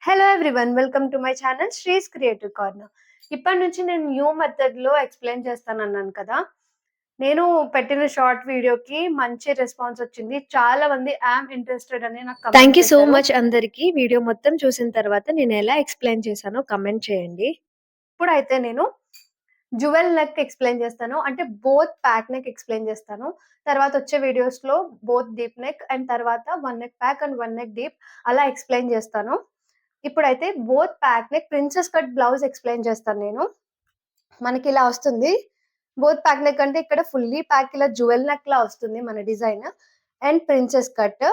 Hello everyone. Welcome to my channel శ్రీస్ creative corner. ఇప్పటి నుంచి నేను న్యూ మెథడ్‌లో ఎక్స్‌ప్లెయిన్ చేస్తానన్నాను కదా! నేను పెట్టిన షార్ట్ వీడియోకి మంచి రెస్పాన్స్ వచ్చింది. చాలా మంది ఐయామ్ ఇంట్రెస్టెడ్ అని నాకు కమెంట్ థ్యాంక్ యూ సో చేశారు. మచ్ అందరికి. వీడియో మొత్తం చూసిన తర్వాత నేను ఎలా ఎక్స్‌ప్లెయిన్ చేశానో కమెంట్ చేయండి. ఇప్పుడైతే నేను డ్యూయల్ నెక్ ఎక్స్‌ప్లెయిన్ చేస్తాను. అంటే బోత్ ప్యాక్ నెక్ ఎక్స్‌ప్లెయిన్ చేస్తాను. తర్వాత వచ్చే వీడియోస్‌లో బోత్ డీప్ నెక్ అండ్ తర్వాత one neck pack and one neck deep అలా ఎక్స్‌ప్లెయిన్ చేస్తాను. ఇప్పుడైతే both pack neck princess cut blouse explain చేస్తాను నేను. మనకి ఇలా వస్తుంది. బోత్ ప్యాక్ నెక్ అంటే ఇక్కడ ఫుల్లీ ప్యాక్ ఇలా డ్యూయల్ నెక్ లా వస్తుంది మన design. And princess cut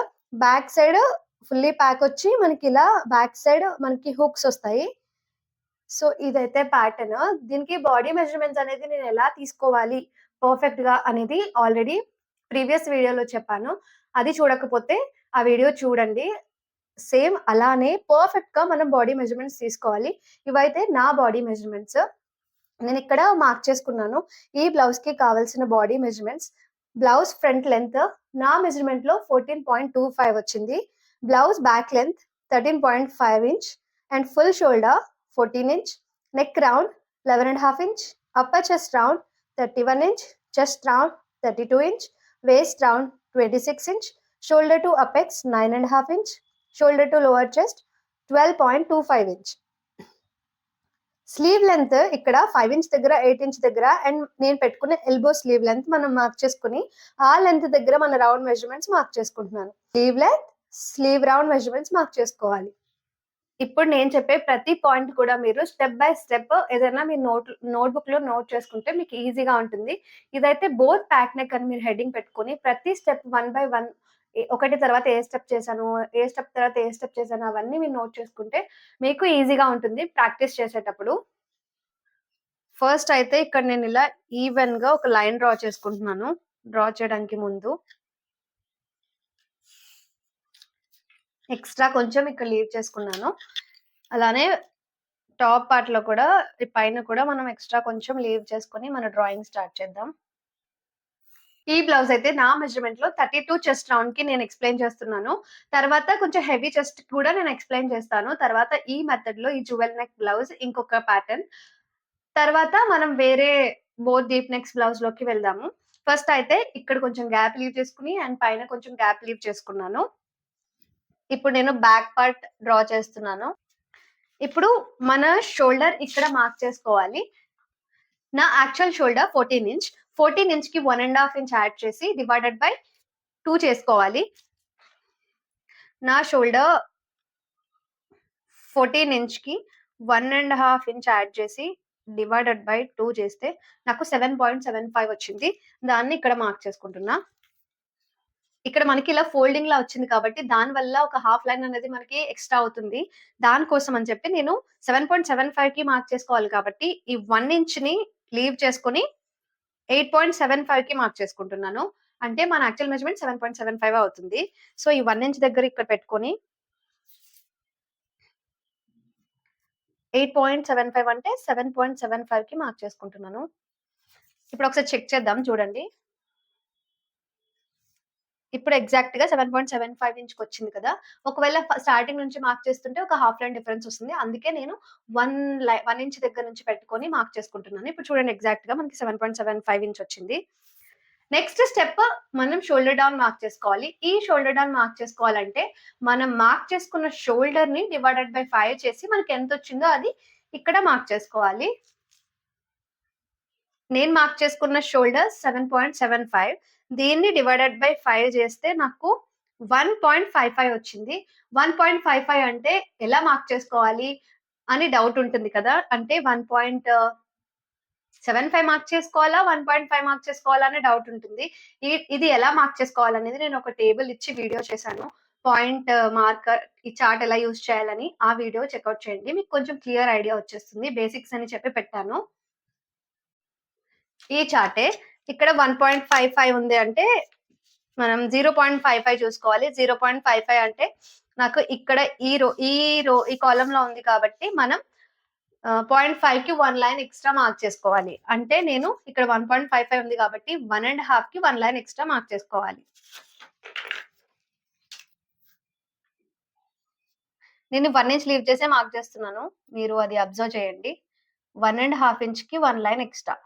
back side fully pack వచ్చి మనకి ఇలా బ్యాక్ సైడ్ మనకి హుక్స్ వస్తాయి. సో ఇదైతే ప్యాటర్న్. దీనికి బాడీ మెజర్‌మెంట్స్ అనేది నేను ఎలా తీసుకోవాలి పర్ఫెక్ట్‌గా అనేది ఆల్రెడీ ప్రీవియస్ వీడియోలో చెప్పాను. అది చూడకపోతే ఆ వీడియో చూడండి. సేమ్ అలానే పర్ఫెక్ట్‌గా మనం బాడీ మెజర్‌మెంట్స్ తీసుకోవాలి. ఇవైతే నా బాడీ మెజర్‌మెంట్స్. నేనిక్కడ మార్క్ చేసుకున్నాను. ఈ బ్లౌజ్‌కి కావాల్సిన body measurements. Blouse front length నా మెజర్‌మెంట్‌లో 14.25 వచ్చింది. Blouse back length 13.5 inch and full shoulder 14 inch, neck round 11.5 inch, upper chest round 31 inch, chest round 32 inch, waist round 26 inch, shoulder to apex 9.5 inch, shoulder to lower chest 12.25 inch. Sleeve length ఇక్కడ 5 inch దగ్గర 8 inch దగ్గర and నేను పెట్టుకునే elbow sleeve length మనం mark చేసుకుని ఆ length దగ్గర మన రౌండ్ మెజర్మెంట్స్ మార్క్ చేసుకుంటున్నాను. Sleeve length, slew round measurements mark చేసుకోవాలి. ఇప్పుడు నేను చెప్పే ప్రతి పాయింట్ కూడా మీరు స్టెప్ బై స్టెప్ ఏదైనా మీ నోట్‌బుక్‌లో నోట్ చేసుకుంటే మీకు ఈజీగా ఉంటుంది. ఇదైతే బోత్ ప్యాక్ నెక్ అని మీరు హెడ్డింగ్ పెట్టుకొని ప్రతి స్టెప్ వన్ బై వన్ ఒకటి తర్వాత ఏ స్టెప్ చేశాను, ఏ స్టెప్ తర్వాత ఏ స్టెప్ చేశాను అవన్నీ మీరు నోట్ చేసుకుంటే మీకు ఈజీగా ఉంటుంది ప్రాక్టీస్ చేసేటప్పుడు. ఫస్ట్ అయితే ఇక్కడ నేను ఇలా ఈవెన్‌గా ఒక లైన్ డ్రా చేసుకుంటున్నాను. డ్రా చేయడానికి ముందు ఎక్స్‌ట్రా కొంచెం ఇక్కడ లీవ్ చేసుకున్నాను. అలానే టాప్ పార్ట్‌లో కూడా ఈ పైన కూడా మనం ఎక్స్‌ట్రా కొంచెం లీవ్ చేసుకొని మన డ్రాయింగ్ స్టార్ట్ చేద్దాం. ఈ బ్లౌజ్ అయితే నా మెజర్‌మెంట్‌లో 32 చెస్ట్ రౌండ్‌కి నేను ఎక్స్‌ప్లెయిన్ చేస్తున్నాను. తర్వాత కొంచెం హెవీ చెస్ట్ కూడా నేను ఎక్స్‌ప్లెయిన్ చేస్తాను. తర్వాత ఈ మెథడ్‌లో ఈ డ్యూయల్ నెక్ బ్లౌజ్ ఇంకొక ప్యాటర్న్. తర్వాత మనం వేరే బోత్ డీప్ నెక్స్ బ్లౌజ్‌లోకి వెళ్దాము. ఫస్ట్ అయితే ఇక్కడ కొంచెం గ్యాప్ లీవ్ చేసుకొని అండ్ పైన కొంచెం గ్యాప్ లీవ్ చేసుకున్నాను. ఇప్పుడు నేను బ్యాక్ పార్ట్ డ్రా చేస్తున్నాను. ఇప్పుడు మన షోల్డర్ ఇక్కడ మార్క్ చేసుకోవాలి. నా actual shoulder 14 inch. 14 ఇంచ్‌కి 1.5 inch add చేసి డివైడెడ్ బై 2 చేసుకోవాలి. నా షోల్డర్ 14 ఇంచ్‌కి 1.5 ఇంచ్ యాడ్ చేసి డివైడెడ్ బై 2 చేస్తే నాకు 7.75 వచ్చింది. దాన్ని ఇక్కడ మార్క్ చేసుకుంటున్నా. ఇక్కడ మనకి ఇలా ఫోల్డింగ్ లా వచ్చింది కాబట్టి దాని వల్ల ఒక హాఫ్ లైన్ అనేది మనకి ఎక్స్ట్రా అవుతుంది. దానికోసం అని చెప్పి నేను 7.75కి మార్క్ చేసుకోవాలి కాబట్టి ఈ 1 ఇంచ్‌ని లీవ్ చేసుకొని 8.75కి మార్క్ చేసుకుంటున్నాను. అంటే మన యాక్చువల్ మెజర్‌మెంట్ 7.75 అవుతుంది. సో ఈ 1 ఇంచ్ దగ్గర ఇక్కడ పెట్టుకొని 8.75 అంటే 7.75కి మార్క్ చేసుకుంటున్నాను. ఇప్పుడు ఒకసారి చెక్ చేద్దాం చూడండి. ఇప్పుడు ఎగ్జాక్ట్‌గా 7.75 ఇంచ్‌కొచ్చింది కదా! ఒకవేళ స్టార్టింగ్ నుంచి మార్క్ చేస్తుంటే ఒక హాఫ్ లైన్ డిఫరెన్స్ వస్తుంది. అందుకే నేను 1 ఇంచ్ దగ్గర నుంచి పెట్టుకొని మార్క్ చేసుకుంటున్నాను. ఇప్పుడు చూడండి ఎగ్జాక్ట్‌గా మనకి 7.75 ఇంచ్ వచ్చింది. నెక్స్ట్ స్టెప్ మనం షోల్డర్ డౌన్ మార్క్ చేసుకోవాలి. ఈ షోల్డర్ డౌన్ మార్క్ చేసుకోవాలంటే మనం మార్క్ చేసుకున్న షోల్డర్‌ని డివైడెడ్ బై 5 చేసి మనకి ఎంతొచ్చిందో అది ఇక్కడ మార్క్ చేసుకోవాలి. నేను మార్క్ చేసుకున్న షోల్డర్ 7.75. దీన్ని డివైడెడ్ బై 5 చేస్తే నాకు 1.55 వచ్చింది. 1.55 అంటే ఎలా మార్క్ చేసుకోవాలి అని డౌట్ ఉంటుంది కదా! అంటే 1.75 మార్క్ చేసుకోవాలా? 1.5 మార్క్ చేసుకోవాలా? అనే డౌట్ ఉంటుంది. ఇది ఎలా మార్క్ చేసుకోవాలనేది నేను ఒక టేబుల్ ఇచ్చి వీడియో చేశాను. పాయింట్ మార్కర్ ఈ చార్ట్ ఎలా యూజ్ చేయాలని ఆ వీడియో చెక్‌ఔట్ చేయండి. మీకు కొంచెం క్లియర్ ఐడియా వచ్చేస్తుంది. బేసిక్స్ అని చెప్పి పెట్టాను. ఈ చార్టే ఇక్కడ 1.55 ఉంది అంటే మనం 0.55 చూసుకోవాలి. 0.55 అంటే నాకు ఇక్కడ ఈ కాలమ్‌లో ఉంది కాబట్టి మనం 0.5కి 1 లైన్ ఎక్స్‌ట్రా మార్క్ చేసుకోవాలి. అంటే నేను ఇక్కడ 1.55 ఉంది కాబట్టి 1.5కి 1 లైన్ ఎక్స్‌ట్రా మార్క్ చేసుకోవాలి. నేను 1 ఇంచ్ లీవ్ చేసే మార్క్ చేస్తున్నాను. మీరు అది అబ్జర్వ్ చేయండి. 1½ ఇంచ్‌కి 1 లైన్ ఎక్స్‌ట్రా.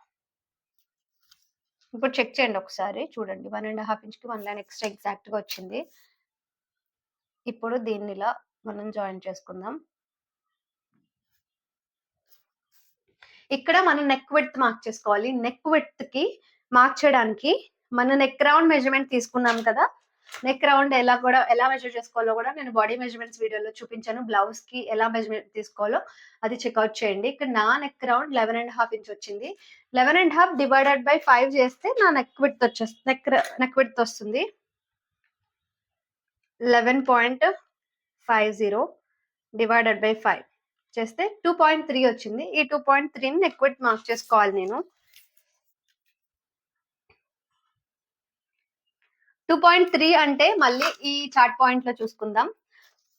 ఇప్పుడు చెక్ చేయండి ఒకసారి. చూడండి 1½ ఇంచ్‌కి 1 లైన్ ఎక్స్‌ట్రా ఎగ్జాక్ట్‌గా వచ్చింది. ఇప్పుడు దీన్నిలా మనం జాయిన్ చేసుకుందాం. ఇక్కడ మనం నెక్ విడ్త్ మార్క్ చేసుకోవాలి. నెక్ విడ్త్‌కి మార్క్ చేయడానికి మన నెక్ రౌండ్ మెజర్‌మెంట్ తీసుకున్నాం కదా! నెక్ రౌండ్ ఎలా మెజర్ చేసుకోవాలో కూడా నేను బాడీ మెజర్‌మెంట్స్ వీడియోలో చూపించాను. బ్లౌజ్‌కి ఎలా మెజర్‌మెంట్ తీసుకోవాలో అది చెక్‌ఔట్ చేయండి. ఇక్కడ నా నెక్ రౌండ్ 11½ ఇంచ్ వచ్చింది. 11½ డివైడెడ్ బై 5 చేస్తే నా నెక్ విడ్త్ వస్తుంది. 11.50 డివైడెడ్ బై 5 చేస్తే 2.3 వచ్చింది. ఈ 2.3ని నెక్ విడ్త్ మార్క్ చేసుకోవాలి నేను. 2.3 అంటే మళ్ళీ ఈ చార్ట్ పాయింట్‌లో చూసుకుందాం.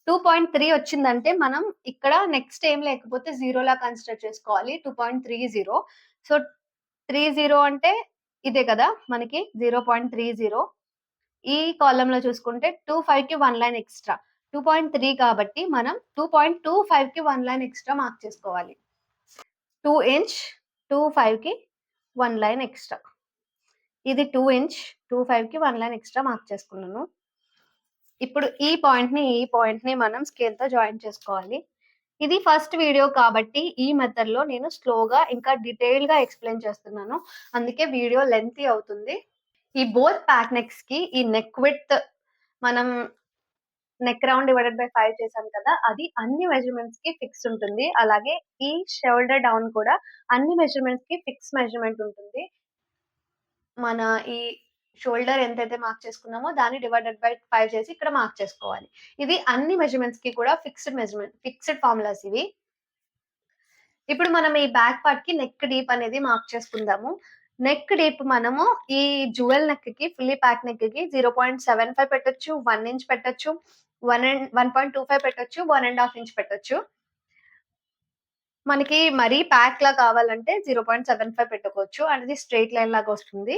2.3 వచ్చిందంటే మనం ఇక్కడ నెక్స్ట్ ఏం లేకపోతే 0 లా కన్సిడర్ చేసుకోవాలి. 2.30. సో 30 అంటే ఇదే కదా మనకి 0.30. ఈ కాలమ్‌లో చూసుకుంటే 25కి 1 లైన్ ఎక్స్‌ట్రా. 2.3 కాబట్టి మనం 2.25కి 1 లైన్ ఎక్స్‌ట్రా మార్క్ చేసుకోవాలి. 2 ఇంచ్ 25కి 1 లైన్ ఎక్స్‌ట్రా. ఇది 2 ఇంచ్ 25కి 1 లైన్ ఎక్స్‌ట్రా మార్క్ చేసుకున్నాను. ఇప్పుడు ఈ పాయింట్‌ని మనం స్కేల్‌తో జాయిన్ చేసుకోవాలి. ఇది ఫస్ట్ వీడియో కాబట్టి ఈ మెథడ్‌లో నేను స్లోగా ఇంకా డీటెయిల్‌గా ఎక్స్‌ప్లెయిన్ చేస్తున్నాను. అందుకే వీడియో లెంగ్తీ అవుతుంది. ఈ బోత్ ప్యాక్ నెక్స్‌కి ఈ నెక్ విడ్త్ మనం నెక్ రౌండ్ డివైడెడ్ బై 5 చేసాం కదా! అది అన్ని మెజర్‌మెంట్స్‌కి ఫిక్స్ ఉంటుంది. అలాగే ఈ షోల్డర్ డౌన్ కూడా అన్ని మెజర్‌మెంట్స్‌కి ఫిక్స్ మెజర్‌మెంట్ ఉంటుంది. మన ఈ షోల్డర్ ఎంతైతే మార్క్ చేసుకున్నామో దాన్ని డివైడెడ్ బై 5 చేసి ఇక్కడ మార్క్ చేసుకోవాలి. ఇది అన్ని మెజర్‌మెంట్స్‌కి కూడా ఫిక్స్డ్ ఫార్ములాస్ ఇవి. ఇప్పుడు మనం ఈ బ్యాక్ పార్ట్‌కి నెక్ డీప్ అనేది మార్క్ చేసుకుందాము. నెక్ డీప్ మనము ఈ జ్యువెల్ నెక్‌కి ఫుల్లీ ప్యాక్ నెక్‌కి 0.75 పెట్టొచ్చు, 1 ఇంచ్ పెట్టొచ్చు, 1.25 పెట్టొచ్చు, 1½ ఇంచ్ పెట్టొచ్చు. మనకి మరీ ప్యాక్‌లా కావాలంటే 0.75 పెట్టుకోవచ్చు. అనేది స్ట్రెయిట్ లైన్ లాగా వస్తుంది.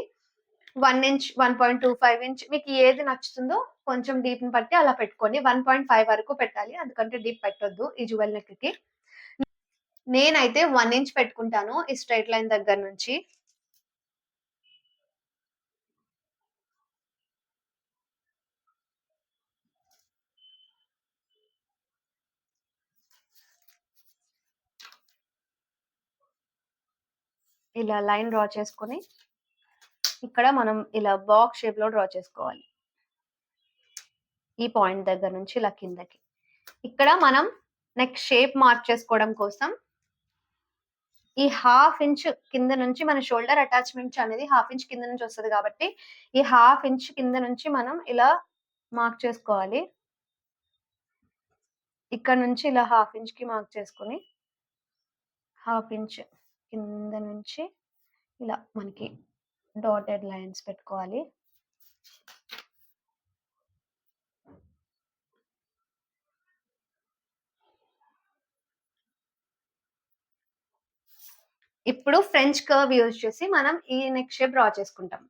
1 ఇంచ్, 1.25 ఇంచ్ మీకు ఏది నచ్చుతుందో కొంచెం డీప్‌ని బట్టి అలా పెట్టుకోండి. 1.5 వరకు పెట్టాలి. అందుకంటే డీప్ పెట్టొద్దు ఈ జ్యువెల్ నెక్‌కి. నేనైతే 1 ఇంచ్ పెట్టుకుంటాను ఈ స్ట్రెయిట్ లైన్ దగ్గర నుంచి. ఇలా లైన్ డ్రా చేసుకొని ఇక్కడ మనం ఇలా బాక్స్ షేప్‌లో డ్రా చేసుకోవాలి. ఈ పాయింట్ దగ్గర నుంచి ఇలా కిందకి. ఇక్కడ మనం నెక్ షేప్ మార్క్ చేసుకోవడం కోసం ఈ 1/2 ఇంచ్ కింద నుంచి మన షోల్డర్ అటాచ్‌మెంట్స్ అనేది 1/2 ఇంచ్ కింద నుంచి వస్తది కాబట్టి, ఈ 1/2 ఇంచ్ కింద నుంచి మనం ఇలా మార్క్ చేసుకోవాలి. ఇక్కడ నుంచి ఇలా 1/2 ఇంచ్‌కి మార్క్ చేసుకొని 1/2 ఇంచ్ కింద నుంచి ఇలా మనకి డాటెడ్ లైన్స్ పెట్టుకోవాలి. ఇప్పుడు ఫ్రెంచ్ కర్వ్ యూజ్ చేసి మనం ఈ నెక్ షేప్ డ్రా చేసుకుంటాం.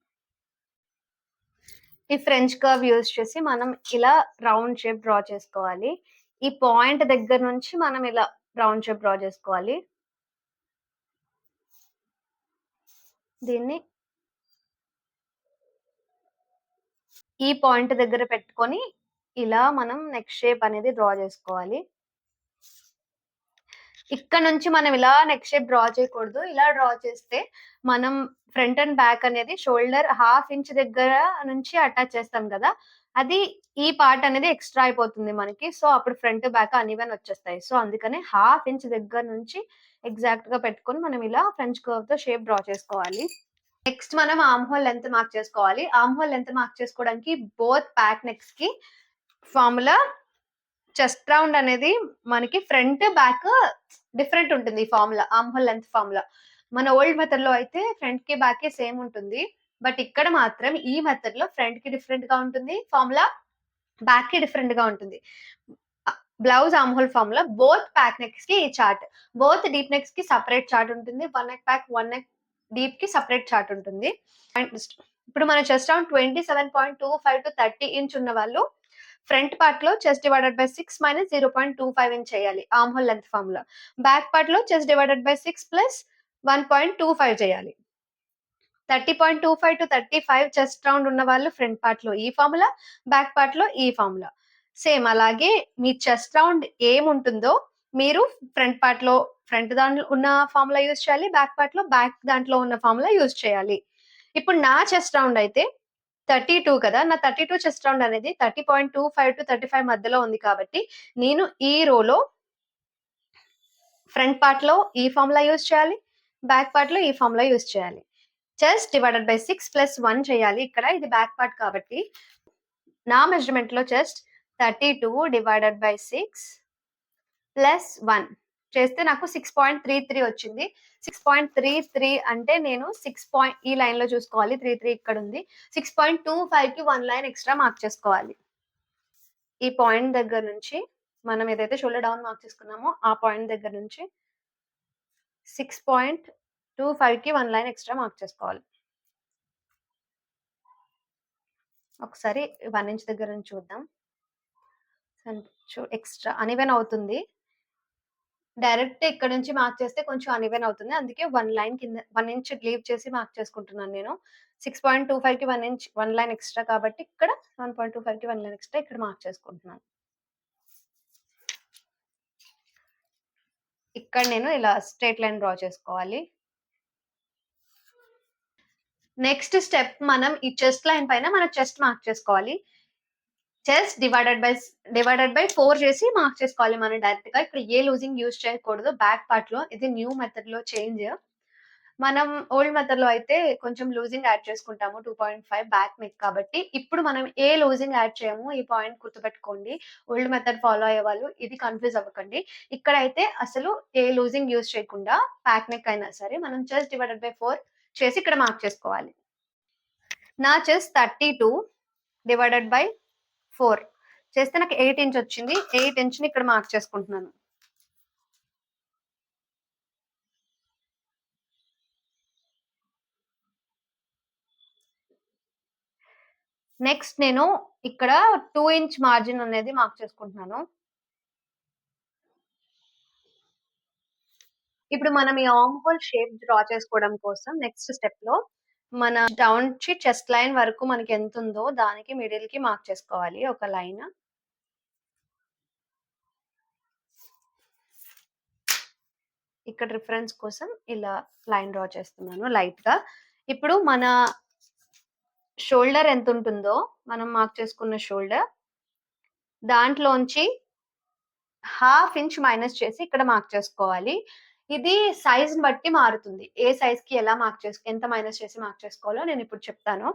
ఈ ఫ్రెంచ్ కర్వ్ యూజ్ చేసి మనం ఇలా రౌండ్ షేప్ డ్రా చేసుకోవాలి. ఈ పాయింట్ దగ్గర నుంచి మనం ఇలా రౌండ్ షేప్ డ్రా చేసుకోవాలి. దీన్ని ఈ పాయింట్ దగ్గర పెట్టుకొని ఇలా మనం నెక్ షేప్ అనేది డ్రా చేసుకోవాలి. ఇక్కడ నుంచి మనం ఇలా నెక్ షేప్ డ్రా చేయకూడదు. ఇలా డ్రా చేస్తే మనం ఫ్రంట్ అండ్ బ్యాక్ అనేది షోల్డర్ 1/2 ఇంచ్ దగ్గర నుంచి అటాచ్ చేస్తాం కదా! అది ఈ పార్ట్ అనేది ఎక్స్‌ట్రా అయిపోతుంది మనకి. సో, అప్పుడు ఫ్రంట్, బ్యాక్ అన్‌ఈవెన్ వచ్చేస్తాయి. సో, అందుకనే 1/2 ఇంచ్ దగ్గర నుంచి ఎగ్జాక్ట్‌గా పెట్టుకొని మనం ఇలా ఫ్రెంచ్ కర్వ్‌తో షేప్ డ్రా చేసుకోవాలి. నెక్స్ట్ మనం ఆర్మ్ హోల్ లెంత్ మార్క్ చేసుకోవాలి. ఆర్మ్ హోల్ లెంత్ మార్క్ చేసుకోవడానికి బోత్ ప్యాక్ నెక్స్‌కి ఫార్ములా చెస్ట్ రౌండ్ అనేది మనకి ఫ్రంట్, బ్యాక్ డిఫరెంట్ ఉంటుంది ఈ formula. Arm hole length formula. మన ఓల్డ్ మెథడ్‌లో అయితే ఫ్రంట్‌కి, బ్యాక్‌కి సేమ్ ఉంటుంది. బట్ ఇక్కడ మాత్రం ఈ మెథడ్‌లో ఫ్రంట్‌కి డిఫరెంట్‌గా ఉంటుంది ఫార్ములా. బ్యాక్‌కి డిఫరెంట్‌గా ఉంటుంది. Blouse arm hole formula both back నెక్స్‌కి ఈ చార్ట్. బోత్ డీప్ నెక్స్‌కి సెపరేట్ చార్ట్ ఉంటుంది. 1 నెక్ ప్యాక్, 1 నెక్ డీప్‌కి సెపరేట్ చార్ట్ ఉంటుంది. ఇప్పుడు మన చెస్ట్ రౌండ్ 27.25 టు 30 ఇంచ్ ఉన్న వాళ్ళు ఫ్రంట్ పార్ట్ లో chest divided by 6 minus 0.25 inch చేయాలి arm hole length formula. Back part లో చెస్ట్ డివైడెడ్ బై 6 ప్లస్ 1.25 చేయాలి. 30.25 టు 35 చెస్ట్ రౌండ్ ఉన్న వాళ్ళు ఫ్రంట్ పార్ట్ లో ఈ ఫార్ములా, బ్యాక్ పార్ట్ లో ఈ ఫార్ములా. సేమ్ అలాగే మీ చెస్ట్ రౌండ్ ఏముంటుందో మీరు ఫ్రంట్ పార్ట్ లో ఫ్రంట్ దాంట్లో ఉన్న ఫార్ములా యూజ్ చేయాలి, బ్యాక్ పార్ట్ లో బ్యాక్ దాంట్లో ఉన్న ఫార్ములా యూజ్ చేయాలి. ఇప్పుడు నా చెస్ట్ రౌండ్ అయితే 32 కదా, నా 32 చెస్ట్ రౌండ్ అనేది 30.25 టు 35 మధ్యలో ఉంది కాబట్టి నేను ఈ రోలో ఫ్రంట్ పార్ట్ లో ఈ ఫార్ములా యూజ్ చేయాలి, బ్యాక్ పార్ట్ లో ఈ ఫార్ములా యూజ్ చేయాలి. చెస్ట్ డివైడెడ్ బై 6 ప్లస్ 1 చేయాలి. ఇక్కడ ఇది బ్యాక్ పార్ట్ కాబట్టి నా మెజర్మెంట్ లో చెస్ట్ 32 డివైడెడ్ బై 6 ప్లస్ 1 చేస్తే నాకు 6.33 వచ్చింది. 6.33 అంటే నేను 6 ఈ లైన్ లో చూసుకోవాలి, 33 ఇక్కడ ఉంది. 6.25 కి 1 లైన్ ఎక్స్ట్రా మార్క్ చేసుకోవాలి. ఈ పాయింట్ దగ్గర నుంచి మనం ఏదైతే షోల్డర్ డౌన్ మార్క్ చేసుకున్నామో ఆ పాయింట్ దగ్గర నుంచి 6.25 కి 1 లైన్ ఎక్స్ట్రా మార్క్ చేసుకోవాలి. ఒకసారి 1 ఇంచ్ దగ్గర నుంచి చూద్దాం. ఎక్స్ట్రా అన్ఈవెన్ అవుతుంది. డైరెక్ట్ ఇక్కడ నుంచి మార్క్ చేస్తే కొంచెం అన్ఈవెన్ అవుతుంది. అందుకే 1 లైన్ కింద 1 ఇంచ్ లీవ్ చేసి మార్క్ చేసుకుంటున్నాను నేను. 6.25 కి 1 లైన్ ఎక్స్ట్రా కాబట్టి ఇక్కడ 1.25 కి 1 లైన్ ఎక్స్ట్రా ఇక్కడ మార్క్ చేసుకుంటున్నాను. ఇక్కడ నేను ఇలా స్ట్రెయిట్ లైన్ డ్రా చేసుకోవాలి. నెక్స్ట్ స్టెప్ మనం ఈ చెస్ట్ లైన్ పైన మన చెస్ట్ మార్క్ చేసుకోవాలి. చెస్ట్ డివైడెడ్ బై 4 చేసి మార్క్ చేసుకోవాలి మనం డైరెక్ట్ గా. ఇక్కడ ఏ లూజింగ్ యూజ్ చేయకూడదు బ్యాక్ పార్ట్ లో. ఇది న్యూ మెథడ్ లో చేంజ్. మనం ఓల్డ్ మెథడ్ లో అయితే కొంచెం లూజింగ్ యాడ్ చేసుకుంటాము 2.5 బ్యాక్ నెక్ కాబట్టి. ఇప్పుడు మనం ఏ లూజింగ్ యాడ్ చేయము. ఈ పాయింట్ గుర్తుపెట్టుకోండి. ఓల్డ్ మెథడ్ ఫాలో అయ్యే వాళ్ళు ఇది కన్ఫ్యూజ్ అవ్వకండి. ఇక్కడైతే అసలు ఏ లూజింగ్ యూజ్ చేయకుండా బ్యాక్ నెక్ అయినా సరే మనం చెస్ట్ డివైడెడ్ బై 4 చేసి ఇక్కడ మార్క్ చేసుకోవాలి. నా చెస్ట్ 32 డివైడెడ్ బై 4 చేస్తే నాకు 8 ఇంచ్ వచ్చింది. 8 ఇంచ్ ని ఇక్కడ మార్క్ చేసుకుంటున్నాను. నెక్స్ట్ నేను ఇక్కడ 2 ఇంచ్ మార్జిన్ అనేది మార్క్ చేసుకుంటున్నాను. ఇప్పుడు మనం ఈ ఆర్మ్ హోల్ షేప్ డ్రా చేసుకోవడం కోసం నెక్స్ట్ స్టెప్ లో మన డౌన్ నుంచి చెస్ట్ లైన్ వరకు మనకి ఎంత ఉందో దానికి మిడిల్ కి మార్క్ చేసుకోవాలి ఒక లైన్. ఇక్కడ రిఫరెన్స్ కోసం ఇలా లైన్ డ్రా చేస్తున్నాను లైట్ గా. ఇప్పుడు మన షోల్డర్ ఎంత ఉంటుందో మనం మార్క్ చేసుకున్న షోల్డర్ దాంట్లోంచి 1/2 ఇంచ్ మైనస్ చేసి ఇక్కడ మార్క్ చేసుకోవాలి. ఇది సైజ్ ని బట్టి మారుతుంది. ఏ సైజ్ కి ఎలా ఎంత మైనస్ చేసి మార్క్ చేసుకోవాలో నేను ఇప్పుడు చెప్తాను.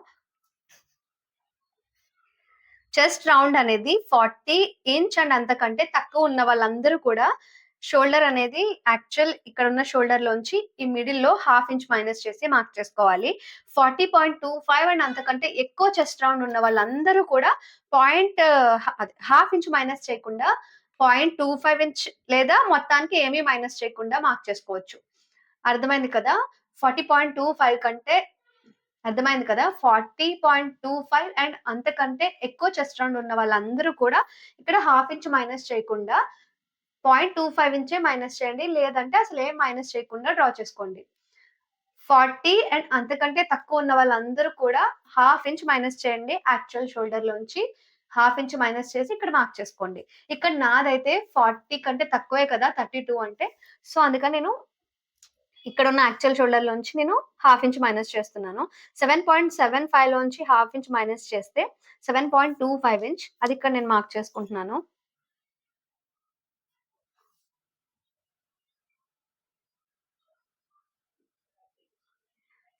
చెస్ట్ రౌండ్ అనేది 40 ఇంచ్ అండ్ అంతకంటే తక్కువ ఉన్న వాళ్ళందరూ కూడా షోల్డర్ అనేది యాక్చువల్ ఇక్కడ ఉన్న షోల్డర్ లోంచి ఈ మిడిల్ లో 1/2 ఇంచ్ మైనస్ చేసి మార్క్ చేసుకోవాలి. 40.25 అండ్ అంతకంటే ఎక్కువ చెస్ట్ రౌండ్ ఉన్న వాళ్ళందరూ కూడా 1/2 ఇంచ్ మైనస్ చేయకుండా 0.25 ఇంచ్ లేదా మొత్తానికి ఏమీ మైనస్ చేయకుండా మార్క్ చేసుకోవచ్చు. అర్థమైంది కదా? 40.25 కంటే అర్థమైంది కదా? 40.25 అండ్ అంతకంటే ఎక్కువ చెస్ట్ రౌండ్ ఉన్న వాళ్ళందరూ కూడా ఇక్కడ 1/2 ఇంచ్ మైనస్ చేయకుండా 0.25 ఇంచే మైనస్ చేయండి. లేదంటే అసలు ఏం మైనస్ చేయకుండా డ్రా చేసుకోండి. 40 అండ్ అంతకంటే తక్కువ ఉన్న వాళ్ళందరూ కూడా 1/2 ఇంచ్ మైనస్ చేయండి. యాక్చువల్ షోల్డర్ లోంచి 1/2 ఇంచ్ మైనస్ చేసి ఇక్కడ మార్క్ చేసుకోండి. ఇక్కడ నాదైతే 40 కంటే తక్కువే కదా 32 అంటే. సో అందుకని నేను ఇక్కడ ఉన్న యాక్చువల్ షోల్డర్ లోంచి నేను 1/2 ఇంచ్ మైనస్ చేస్తున్నాను. 7.75 లోంచి 1/2 ఇంచ్ మైనస్ చేస్తే 7.25 ఇంచ్. అది ఇక్కడ నేను మార్క్ చేసుకుంటున్నాను.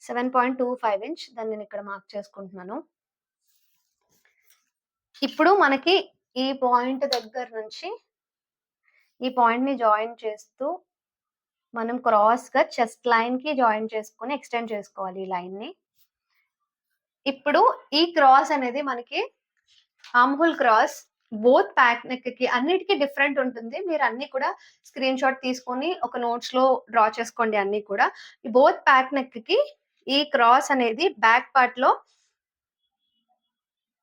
7.25 ఇంచ్ దాన్ని నేను ఇక్కడ మార్క్ చేసుకుంటున్నాను. ఇప్పుడు మనకి ఈ పాయింట్ దగ్గర నుంచి ఈ పాయింట్ ని జాయిన్ చేస్తూ మనం క్రాస్ గా చెస్ట్ లైన్ కి జాయిన్ చేసుకొని ఎక్స్టెండ్ చేసుకోవాలి ఈ లైన్ ని. ఇప్పుడు ఈ క్రాస్ అనేది మనకి arm whole cross both pack neck కి అన్నిటికీ డిఫరెంట్ ఉంటుంది. మీరు అన్ని కూడా స్క్రీన్ షాట్ తీసుకొని ఒక నోట్స్ లో డ్రా చేసుకోండి అన్ని కూడా. బోత్ ప్యాక్ నెక్ కి ఈ క్రాస్ అనేది బ్యాక్ పార్ట్ లో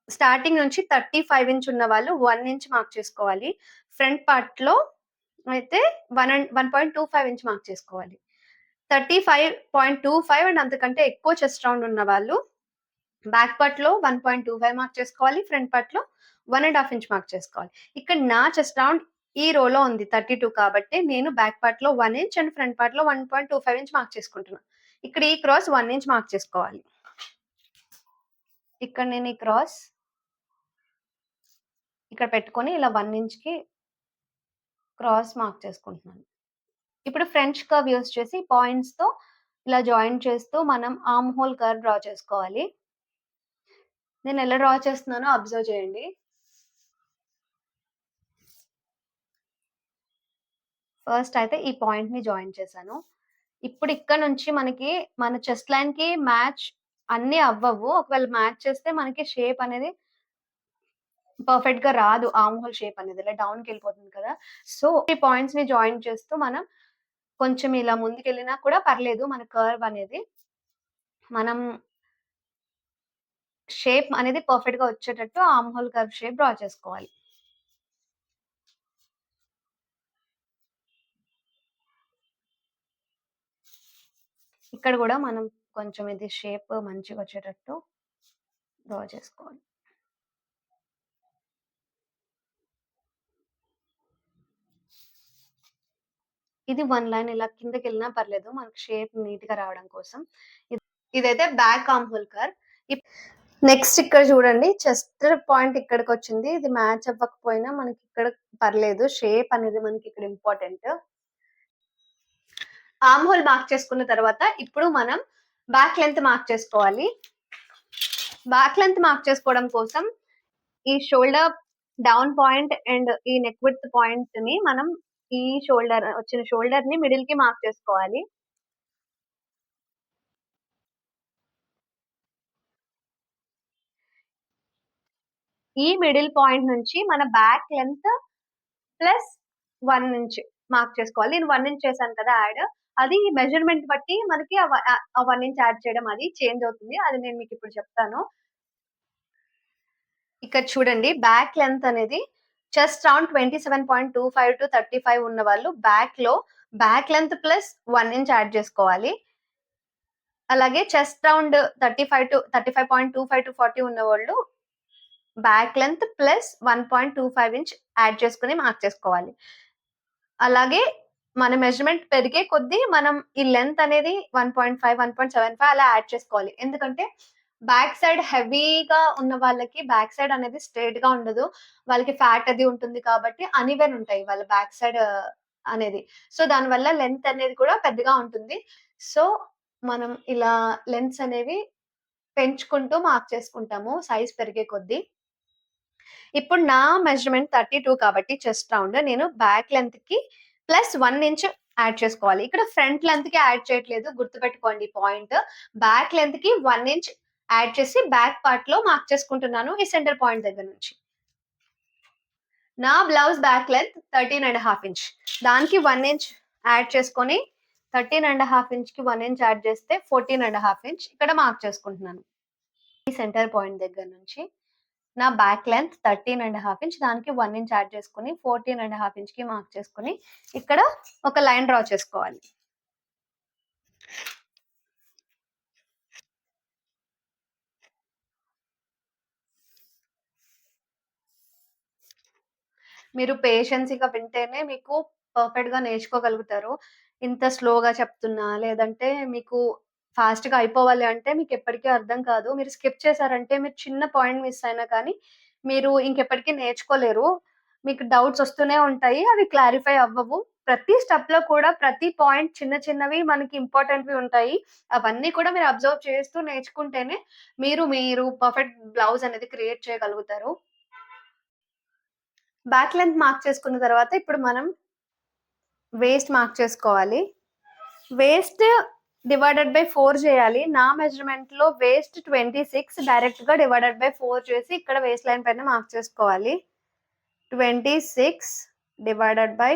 స్టార్టింగ్ నుంచి 35 ఇంచ్ ఉన్న వాళ్ళు 1 ఇంచ్ మార్క్ చేసుకోవాలి. ఫ్రంట్ పార్ట్‌లో అయితే 1.25 ఇంచ్ మార్క్ చేసుకోవాలి. 35.25 అండ్ అంతకంటే ఎక్కువ చెస్ట్ రౌండ్ ఉన్న వాళ్ళు బ్యాక్ పార్ట్‌లో 1.25 మార్క్ చేసుకోవాలి. ఫ్రంట్ పార్ట్‌లో 1½ ఇంచ్ మార్క్ చేసుకోవాలి. ఇక్కడ నా చెస్ట్ రౌండ్ ఈ రోలో ఉంది 32 కాబట్టి నేను బ్యాక్ పార్ట్‌లో 1 ఇంచ్ అండ్ ఫ్రంట్ పార్ట్‌లో 1.25 ఇంచ్ మార్క్ చేసుకుంటున్నా. ఇక్కడ ఈ క్రాస్ 1 ఇంచ్ మార్క్ చేసుకోవాలి. ఇక్కడ నేను ఈ క్రాస్ ఇక్కడ పెట్టుకొని ఇలా 1 ఇంచ్‌కి క్రాస్ మార్క్ చేసుకుంటున్నాను. ఇప్పుడు ఫ్రెంచ్ కర్వ్ యూజ్ చేసి పాయింట్స్‌తో ఇలా జాయిన్ చేస్తూ మనం ఆర్మ్ హోల్ కర్వ్ డ్రా చేసుకోవాలి. నేను ఎలా డ్రా చేస్తున్నానో అబ్జర్వ్ చేయండి. ఫస్ట్ అయితే ఈ పాయింట్‌ని జాయిన్ చేశాను. ఇప్పుడు ఇక్కడ నుంచి మనకి మన చెస్ట్ లైన్‌కి మ్యాచ్ అన్నీ అవ్వవు. ఒకవేళ మ్యాచ్ చేస్తే మనకి షేప్ అనేది పర్ఫెక్ట్‌గా రాదు. ఆర్మ్ హోల్ షేప్ అనేది ఇలా డౌన్‌కెళ్ళిపోతుంది కదా! సో, ఈ పాయింట్స్‌ని జాయిన్ చేస్తూ మనం కొంచెం ఇలా ముందుకెళ్ళినా కూడా పర్లేదు. మన కర్వ్ అనేది మనం షేప్ అనేది పర్ఫెక్ట్‌గా వచ్చేటట్టు arm hole curve shape draw చేసుకోవాలి. ఇక్కడ గూడా మనం కొంచెం ఇది షేప్ మంచిగొచ్చేటట్టు డ్రా చేసుకోవాలి. ఇది 1 లైన్ ఇలా కిందకెళ్ళినా పర్లేదు. మనకు షేప్ నీట్‌గా రావడం కోసం. ఇదైతే back arm hole curve. Next ఇక్కడ చూడండి చెస్ట్ పాయింట్ ఇక్కడికొచ్చింది. ఇది మ్యాచ్ అవ్వకపోయినా మనకిక్కడ పర్లేదు. షేప్ అనేది మనకిక్కడ ఇంపార్టెంట్. ఆర్మ్ హోల్ మార్క్ చేసుకున్న తర్వాత ఇప్పుడు మనం బ్యాక్ లెంత్ మార్క్ చేసుకోవాలి. బ్యాక్ లెంత్ మార్క్ చేసుకోవడం కోసం ఈ షోల్డర్ డౌన్ పాయింట్ అండ్ ఈ నెక్ విడ్త్ పాయింట్‌ని మనం ఈ వచ్చిన షోల్డర్‌ని మిడిల్‌కి మార్క్ చేసుకోవాలి. ఈ మిడిల్ పాయింట్ నుంచి మన back length plus 1 inch mark చేసుకోవాలి. నేను 1 ఇంచ్ చేశాను కదా యాడ్. అది మెజర్‌మెంట్ బట్టి మనకి ఆ 1 ఇంచ్ యాడ్ చేయడం అది చేంజ్ అవుతుంది. అది నేను మీకిప్పుడు చెప్తాను. ఇక్కడ చూడండి బ్యాక్ లెంత్ అనేది చెస్ట్ రౌండ్ 27.25-35 ఉన్న వాళ్ళు back length plus 1 inch add చేసుకోవాలి. అలాగే చెస్ట్ రౌండ్ 35.25-40 ఉన్నవాళ్ళు back length plus 1.25 inch add చేసుకొని మార్క్ చేసుకోవాలి. అలాగే మన మెజర్‌మెంట్ పెరిగే కొద్దీ మనం ఈ లెంత్ అనేది 1.5, 1.75 అలా యాడ్ చేసుకోవాలి. ఎందుకంటే బ్యాక్ సైడ్ హెవీగా ఉన్న వాళ్ళకి బ్యాక్ సైడ్ అనేది స్ట్రెయిట్‌గా ఉండదు. వాళ్ళకి ఫ్యాట్ అది ఉంటుంది కాబట్టి అన్‌ఈవెన్ ఉంటాయి వాళ్ళ బ్యాక్ సైడ్ అనేది. సో, దానివల్ల లెంత్ అనేది కూడా పెద్దగా ఉంటుంది. సో, మనం ఇలా లెంత్స్ అనేవి పెంచుకుంటూ మార్క్ చేసుకుంటాము సైజ్ పెరిగే కొద్దీ. ఇప్పుడు నా మెజర్‌మెంట్ 32 కాబట్టి చెస్ట్ రౌండ్ నేను బ్యాక్ లెంగ్త్‌కి ప్లస్ 1 ఇంచ్ యాడ్ చేసుకోవాలి. ఇక్కడ ఫ్రంట్ లెంగ్త్‌కి యాడ్ చేయట్లేదు గుర్తుపెట్టుకోండి ఈ పాయింట్. బ్యాక్ లెంగ్త్‌కి 1 ఇంచ్ యాడ్ చేసి బ్యాక్ పార్ట్‌లో మార్క్ చేసుకుంటున్నాను ఈ సెంటర్ పాయింట్ దగ్గర నుంచి. నా బ్లౌజ్ బ్యాక్ లెంగ్త్ 13½ ఇంచ్. దానికి 1 ఇంచ్ యాడ్ చేసుకొని 13½ ఇంచ్‌కి 1 ఇంచ్ యాడ్ చేస్తే 14½ ఇంచ్ ఇక్కడ మార్క్ చేసుకుంటున్నాను. ఈ సెంటర్ పాయింట్ దగ్గర నుంచి నా బ్యాక్ లెంగ్త్ 13½ ఇంచ్ దానికి 1 ఇంచ్ యాడ్ చేసుకొని 14½ ఇంచ్‌కి మార్క్ చేసుకొని ఇక్కడ ఒక లైన్ డ్రా చేసుకోవాలి. మీరు పేషెన్స్‌గా వింటేనే మీకు పర్ఫెక్ట్‌గా నేర్చుకోగలుగుతారు. ఇంత స్లోగా చెప్తున్నా, లేదంటే మీకు ఫాస్ట్‌గా అయిపోవాలి అంటే మీకెప్పటికీ అర్థం కాదు. మీరు స్కిప్ చేశారంటే మీరు చిన్న పాయింట్ మిస్ అయినా కానీ మీరు ఇంకెప్పటికి నేర్చుకోలేరు. మీకు డౌట్స్ వస్తూనే ఉంటాయి. అవి క్లారిఫై అవ్వవు. ప్రతి స్టెప్‌లో కూడా ప్రతి పాయింట్ చిన్న చిన్నవి మనకి ఇంపార్టెంట్‌వి ఉంటాయి. అవన్నీ కూడా మీరు అబ్జర్వ్ చేస్తూ నేర్చుకుంటేనే మీరు పర్ఫెక్ట్ బ్లౌజ్ అనేది క్రియేట్ చేయగలుగుతారు. బ్యాక్ లెంత్ మార్క్ చేసుకున్న తర్వాత ఇప్పుడు మనం వేస్ట్ మార్క్ చేసుకోవాలి. వేస్ట్ డివైడెడ్ బై 4 చేయాలి. నా మెజర్‌మెంట్‌లో వేస్ట్ 26 డైరెక్ట్‌గా డివైడెడ్ బై 4 చేసి ఇక్కడ వేస్ట్ లైన్ పైన మార్క్ చేసుకోవాలి. 26 డివైడెడ్ బై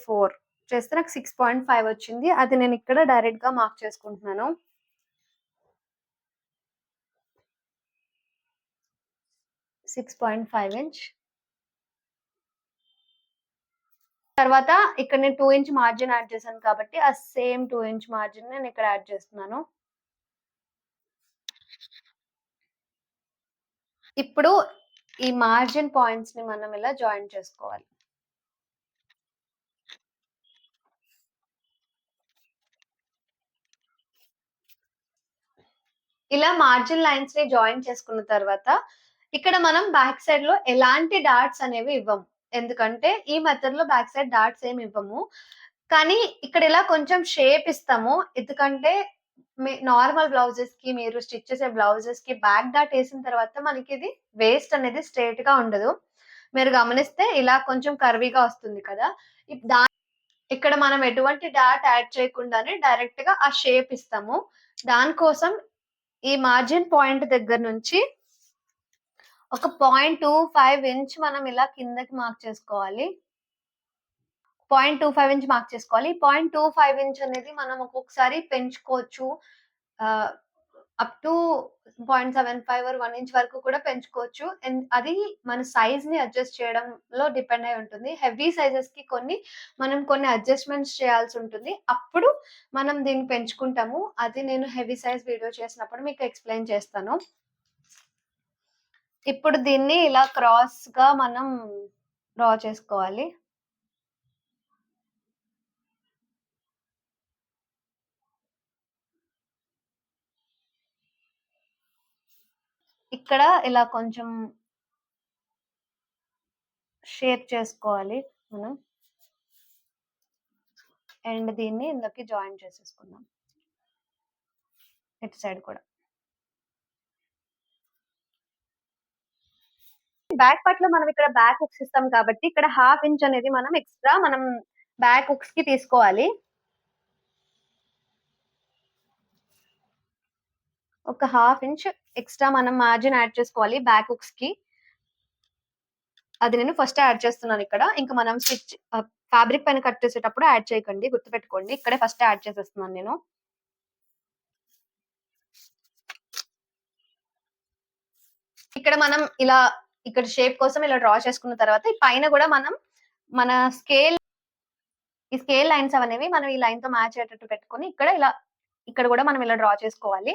4 చేస్తే నాకు 6.5 వచ్చింది. అది నేను ఇక్కడ డైరెక్ట్‌గా మార్క్ చేసుకుంటున్నాను. 6.5 ఇంచ్. తర్వాత ఇక్కడ నేను 2 ఇంచ్ మార్జిన్ యాడ్ చేశాను కాబట్టి ఆ సేమ్ 2 ఇంచ్ మార్జిన్ నేను ఇక్కడ యాడ్ చేస్తున్నాను. ఇప్పుడు ఈ మార్జిన్ పాయింట్స్‌ని మనం ఇలా జాయిన్ చేసుకోవాలి. ఇలా మార్జిన్ లైన్స్‌ని జాయిన్ చేసుకున్న తర్వాత ఇక్కడ మనం బ్యాక్ సైడ్‌లో ఎలాంటి డాట్స్ అనేవి ఇవ్వము. ఎందుకంటే ఈ మెథడ్‌లో బ్యాక్ సైడ్ డాట్స్ ఏమి ఇవ్వము. కానీ ఇక్కడ ఇలా కొంచెం షేప్ ఇస్తాము. ఎందుకంటే నార్మల్ బ్లౌజెస్‌కి మీరు స్టిచ్ చేసే బ్లౌజెస్‌కి బ్యాక్ డాట్ ఏసిన తర్వాత మనకిది వేస్ట్ అనేది స్ట్రెయిట్‌గా ఉండదు. మీరు గమనిస్తే ఇలా కొంచెం కర్వీగా వస్తుంది కదా! ఇప్ దా ఇక్కడ మనం ఎటువంటి డాట్ యాడ్ చేయకుండానే డైరెక్ట్‌గా ఆ షేప్ ఇస్తాము. దానికోసం ఈ మార్జిన్ పాయింట్ దగ్గర నుంచి ఒక 0.25 ఇంచ్ మనం ఇలా కిందకి మార్క్ చేసుకోవాలి. 0.25 ఇంచ్ మార్క్ చేసుకోవాలి. 0.25 ఇంచ్ అనేది మనం ఒక్కొక్కసారి పెంచుకోవచ్చు. ఆహ్, అప్ టు 0.75 ఆర్ 1 ఇంచ్ వరకు కూడా పెంచుకోవచ్చు. అది మన సైజ్‌ని అడ్జస్ట్ చేయడంలో డిపెండ్ అయి ఉంటుంది. హెవీ సైజెస్‌కి మనం కొన్ని అడ్జస్ట్‌మెంట్స్ చేయాల్సుంటుంది. అప్పుడు మనం దీన్ని పెంచుకుంటాము. అది నేను హెవీ సైజ్ వీడియో చేసినప్పుడు మీకు ఎక్స్‌ప్లెయిన్ చేస్తాను. ఇప్పుడు దీన్ని ఇలా క్రాస్‌గా మనం డ్రా చేసుకోవాలి. ఇక్కడ ఇలా కొంచెం షేప్ చేసుకోవాలి మనం. అండ్ దీన్ని ఇందులోకి జాయిన్ చేసేసుకుందాం. ఇటు సైడ్ కూడా. బ్యాక్ పార్ట్‌లో మనం ఇక్కడ బ్యాక్ హుక్స్ ఇస్తాం కాబట్టి ఇక్కడ 1/2 ఇంచ్ అనేది మనం ఎక్స్‌ట్రా బ్యాక్ హుక్స్‌కి తీసుకోవాలి. ఒక 1/2 ఇంచ్ ఎక్స్‌ట్రా మనం మార్జిన్ యాడ్ చేసుకోవాలి బ్యాక్ హుక్స్‌కి. అది నేను ఫస్టే యాడ్ చేస్తున్నాను ఇక్కడ. ఇంక మనం ఫ్యాబ్రిక్ పైన కట్ చేసేటప్పుడు యాడ్ చేయకండి. గుర్తుపెట్టుకోండి. ఇక్కడే ఫస్ట్ యాడ్ చేసేస్తున్నాను నేను. ఇక్కడ మనం ఇక్కడ షేప్ కోసం ఇలా డ్రా చేసుకున్న తర్వాత ఈ పైన కూడా మనం మన ఈ స్కేల్ లైన్స్ అవనేవి మనం ఈ లైన్‌తో మ్యాచ్ అయ్యేటట్టు పెట్టుకొని ఇక్కడ కూడా మనం ఇలా డ్రా చేసుకోవాలి.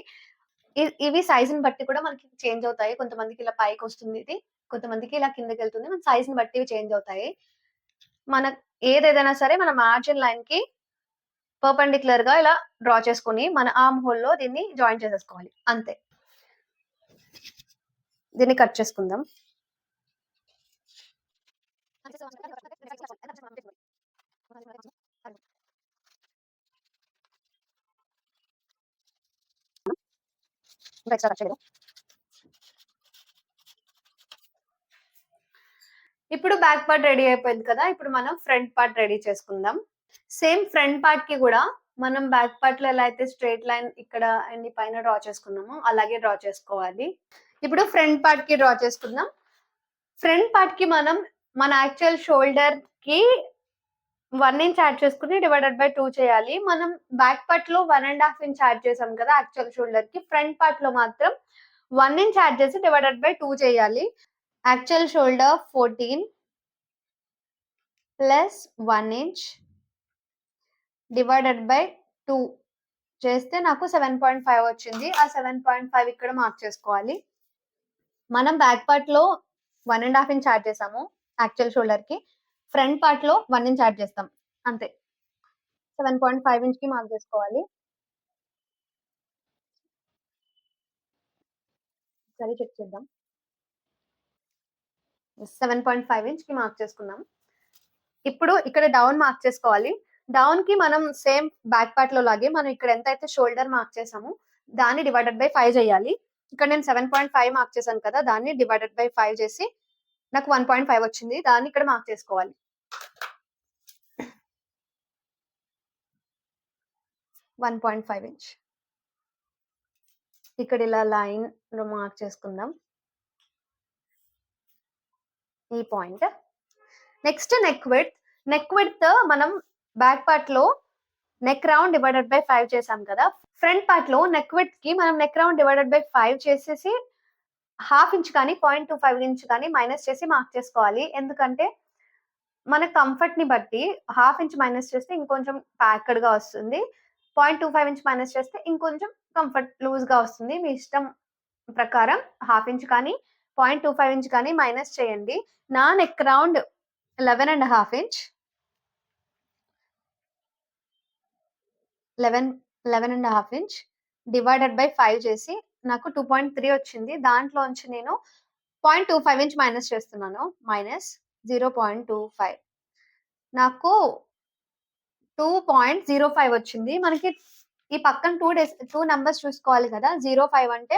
ఇవి సైజ్‌ని బట్టి కూడా మనకి చేంజ్ అవుతాయి. కొంతమందికి ఇలా పైకొస్తుంది ఇది. కొంతమందికి ఇలా కిందకెళ్తుంది. మన సైజ్‌ని బట్టి ఇవి చేంజ్ అవుతాయి. మన ఏదేదైనా సరే మన మార్జిన్ లైన్‌కి పర్పెండిక్యులర్‌గా ఇలా డ్రా చేసుకొని మన ఆర్మ్ హోల్‌లో దీన్ని జాయిన్ చేసేసుకోవాలి. అంతే. దీన్ని కట్ చేసుకుందాం. ఇంకా ఎక్స్‌ట్రా కట్ చేయలేదు. ఇప్పుడు బ్యాక్ పార్ట్ రెడీ అయిపోయింది కదా! ఇప్పుడు మనం ఫ్రంట్ పార్ట్ రెడీ చేసుకుందాం. సేమ్ ఫ్రంట్ పార్ట్‌కి గూడా మనం బ్యాక్ పార్ట్‌లో ఎలా అయితే స్ట్రెయిట్ లైన్ ఇక్కడ అండ్ ఈ పైన డ్రా చేసుకున్నామో అలాగే డ్రా చేసుకోవాలి. ఇప్పుడు ఫ్రంట్ పార్ట్‌కి డ్రా చేసుకుందాం. ఫ్రంట్ పార్ట్‌కి మనం మన యాక్చువల్ షోల్డర్‌కి 1 ఇంచ్ యాడ్ చేసుకొని డివైడెడ్ బై 2 చేయాలి. మనం బ్యాక్ పార్ట్‌లో 1 ½ ఇంచ్ యాడ్ చేసాం కదా! యాక్చువల్ షోల్డర్‌కి. ఫ్రంట్ పార్ట్‌లో మాత్రం 1 ఇంచ్ యాడ్ చేసి డివైడెడ్ బై 2 చేయాలి. Actual shoulder 14 plus 1 inch divided by 2 చేస్తే నాకు 7.5 వచ్చింది. ఆ 7.5 ఇక్కడ మార్క్ చేసుకోవాలి. మనం బ్యాక్ పార్ట్‌లో 1 ½ ఇంచ్ యాడ్ చేసాము యాక్చువల్ షోల్డర్‌కి. ఫ్రంట్ పార్ట్‌లో 1 ఇంచ్ యాడ్ చేస్తాం. అంతే. 7.5 ఇంచ్‌కి మార్క్ చేసుకోవాలి. ఒకసారి చెక్ చేద్దాం. 7.5 ఇంచ్‌కి మార్క్ చేసుకున్నాం. ఇప్పుడు ఇక్కడ డౌన్ మార్క్ చేసుకోవాలి. డౌన్‌కి మనం సేమ్ బ్యాక్ పార్ట్‌లో లాగే మనం ఇక్కడ ఎంతైతే షోల్డర్ మార్క్ చేసామో దాన్ని డివైడెడ్ బై 5 చేయాలి. ఇక్కడ నేను 7.5 మార్క్ చేశాను కదా! దాన్ని డివైడెడ్ బై 5 చేసి నాకు 1.5 వచ్చింది. దాన్ని ఇక్కడ మార్క్ చేసుకోవాలి. 1.5 ఇంచ్. ఇక్కడ ఇలా లైన్‌లో మార్క్ చేసుకుందాం. ఈ point. Next neck width. Neck width మనం బ్యాక్ పార్ట్‌లో నెక్ రౌండ్ డివైడెడ్ బై 5 చేసాం కదా! ఫ్రంట్ పార్ట్‌లో నెక్ విడ్త్‌కి మనం నెక్ రౌండ్ డివైడెడ్ బై 5 చేసేసి హాఫ్ ఇంచ్ కానీ 0.25 ఇంచ్ కానీ మైనస్ చేసి మార్క్ చేసుకోవాలి. ఎందుకంటే మన కంఫర్ట్‌ని బట్టి హాఫ్ ఇంచ్ మైనస్ చేస్తే ఇంకొంచెం ప్యాక్డ్‌గా వస్తుంది. 0.25 ఇంచ్ మైనస్ చేస్తే ఇంకొంచెం కంఫర్ట్ లూజ్‌గా వస్తుంది. మీ ఇష్టం ప్రకారం హాఫ్ ఇంచ్ కానీ, 0.25 ఇంచ్ కానీ మైనస్ చేయండి. నా neck round 11.5 inch. 11.5 inch divided by 5 చేసి నాకు 2.3 వచ్చింది. దాంట్లోంచి నేను 0.25 ఇంచ్ మైనస్ చేస్తున్నాను. మైనస్ 0.25 నాకు 2.05 వచ్చింది. మనకి ఈ పక్కన 2 నంబర్స్ చూసుకోవాలి కదా! 05 అంటే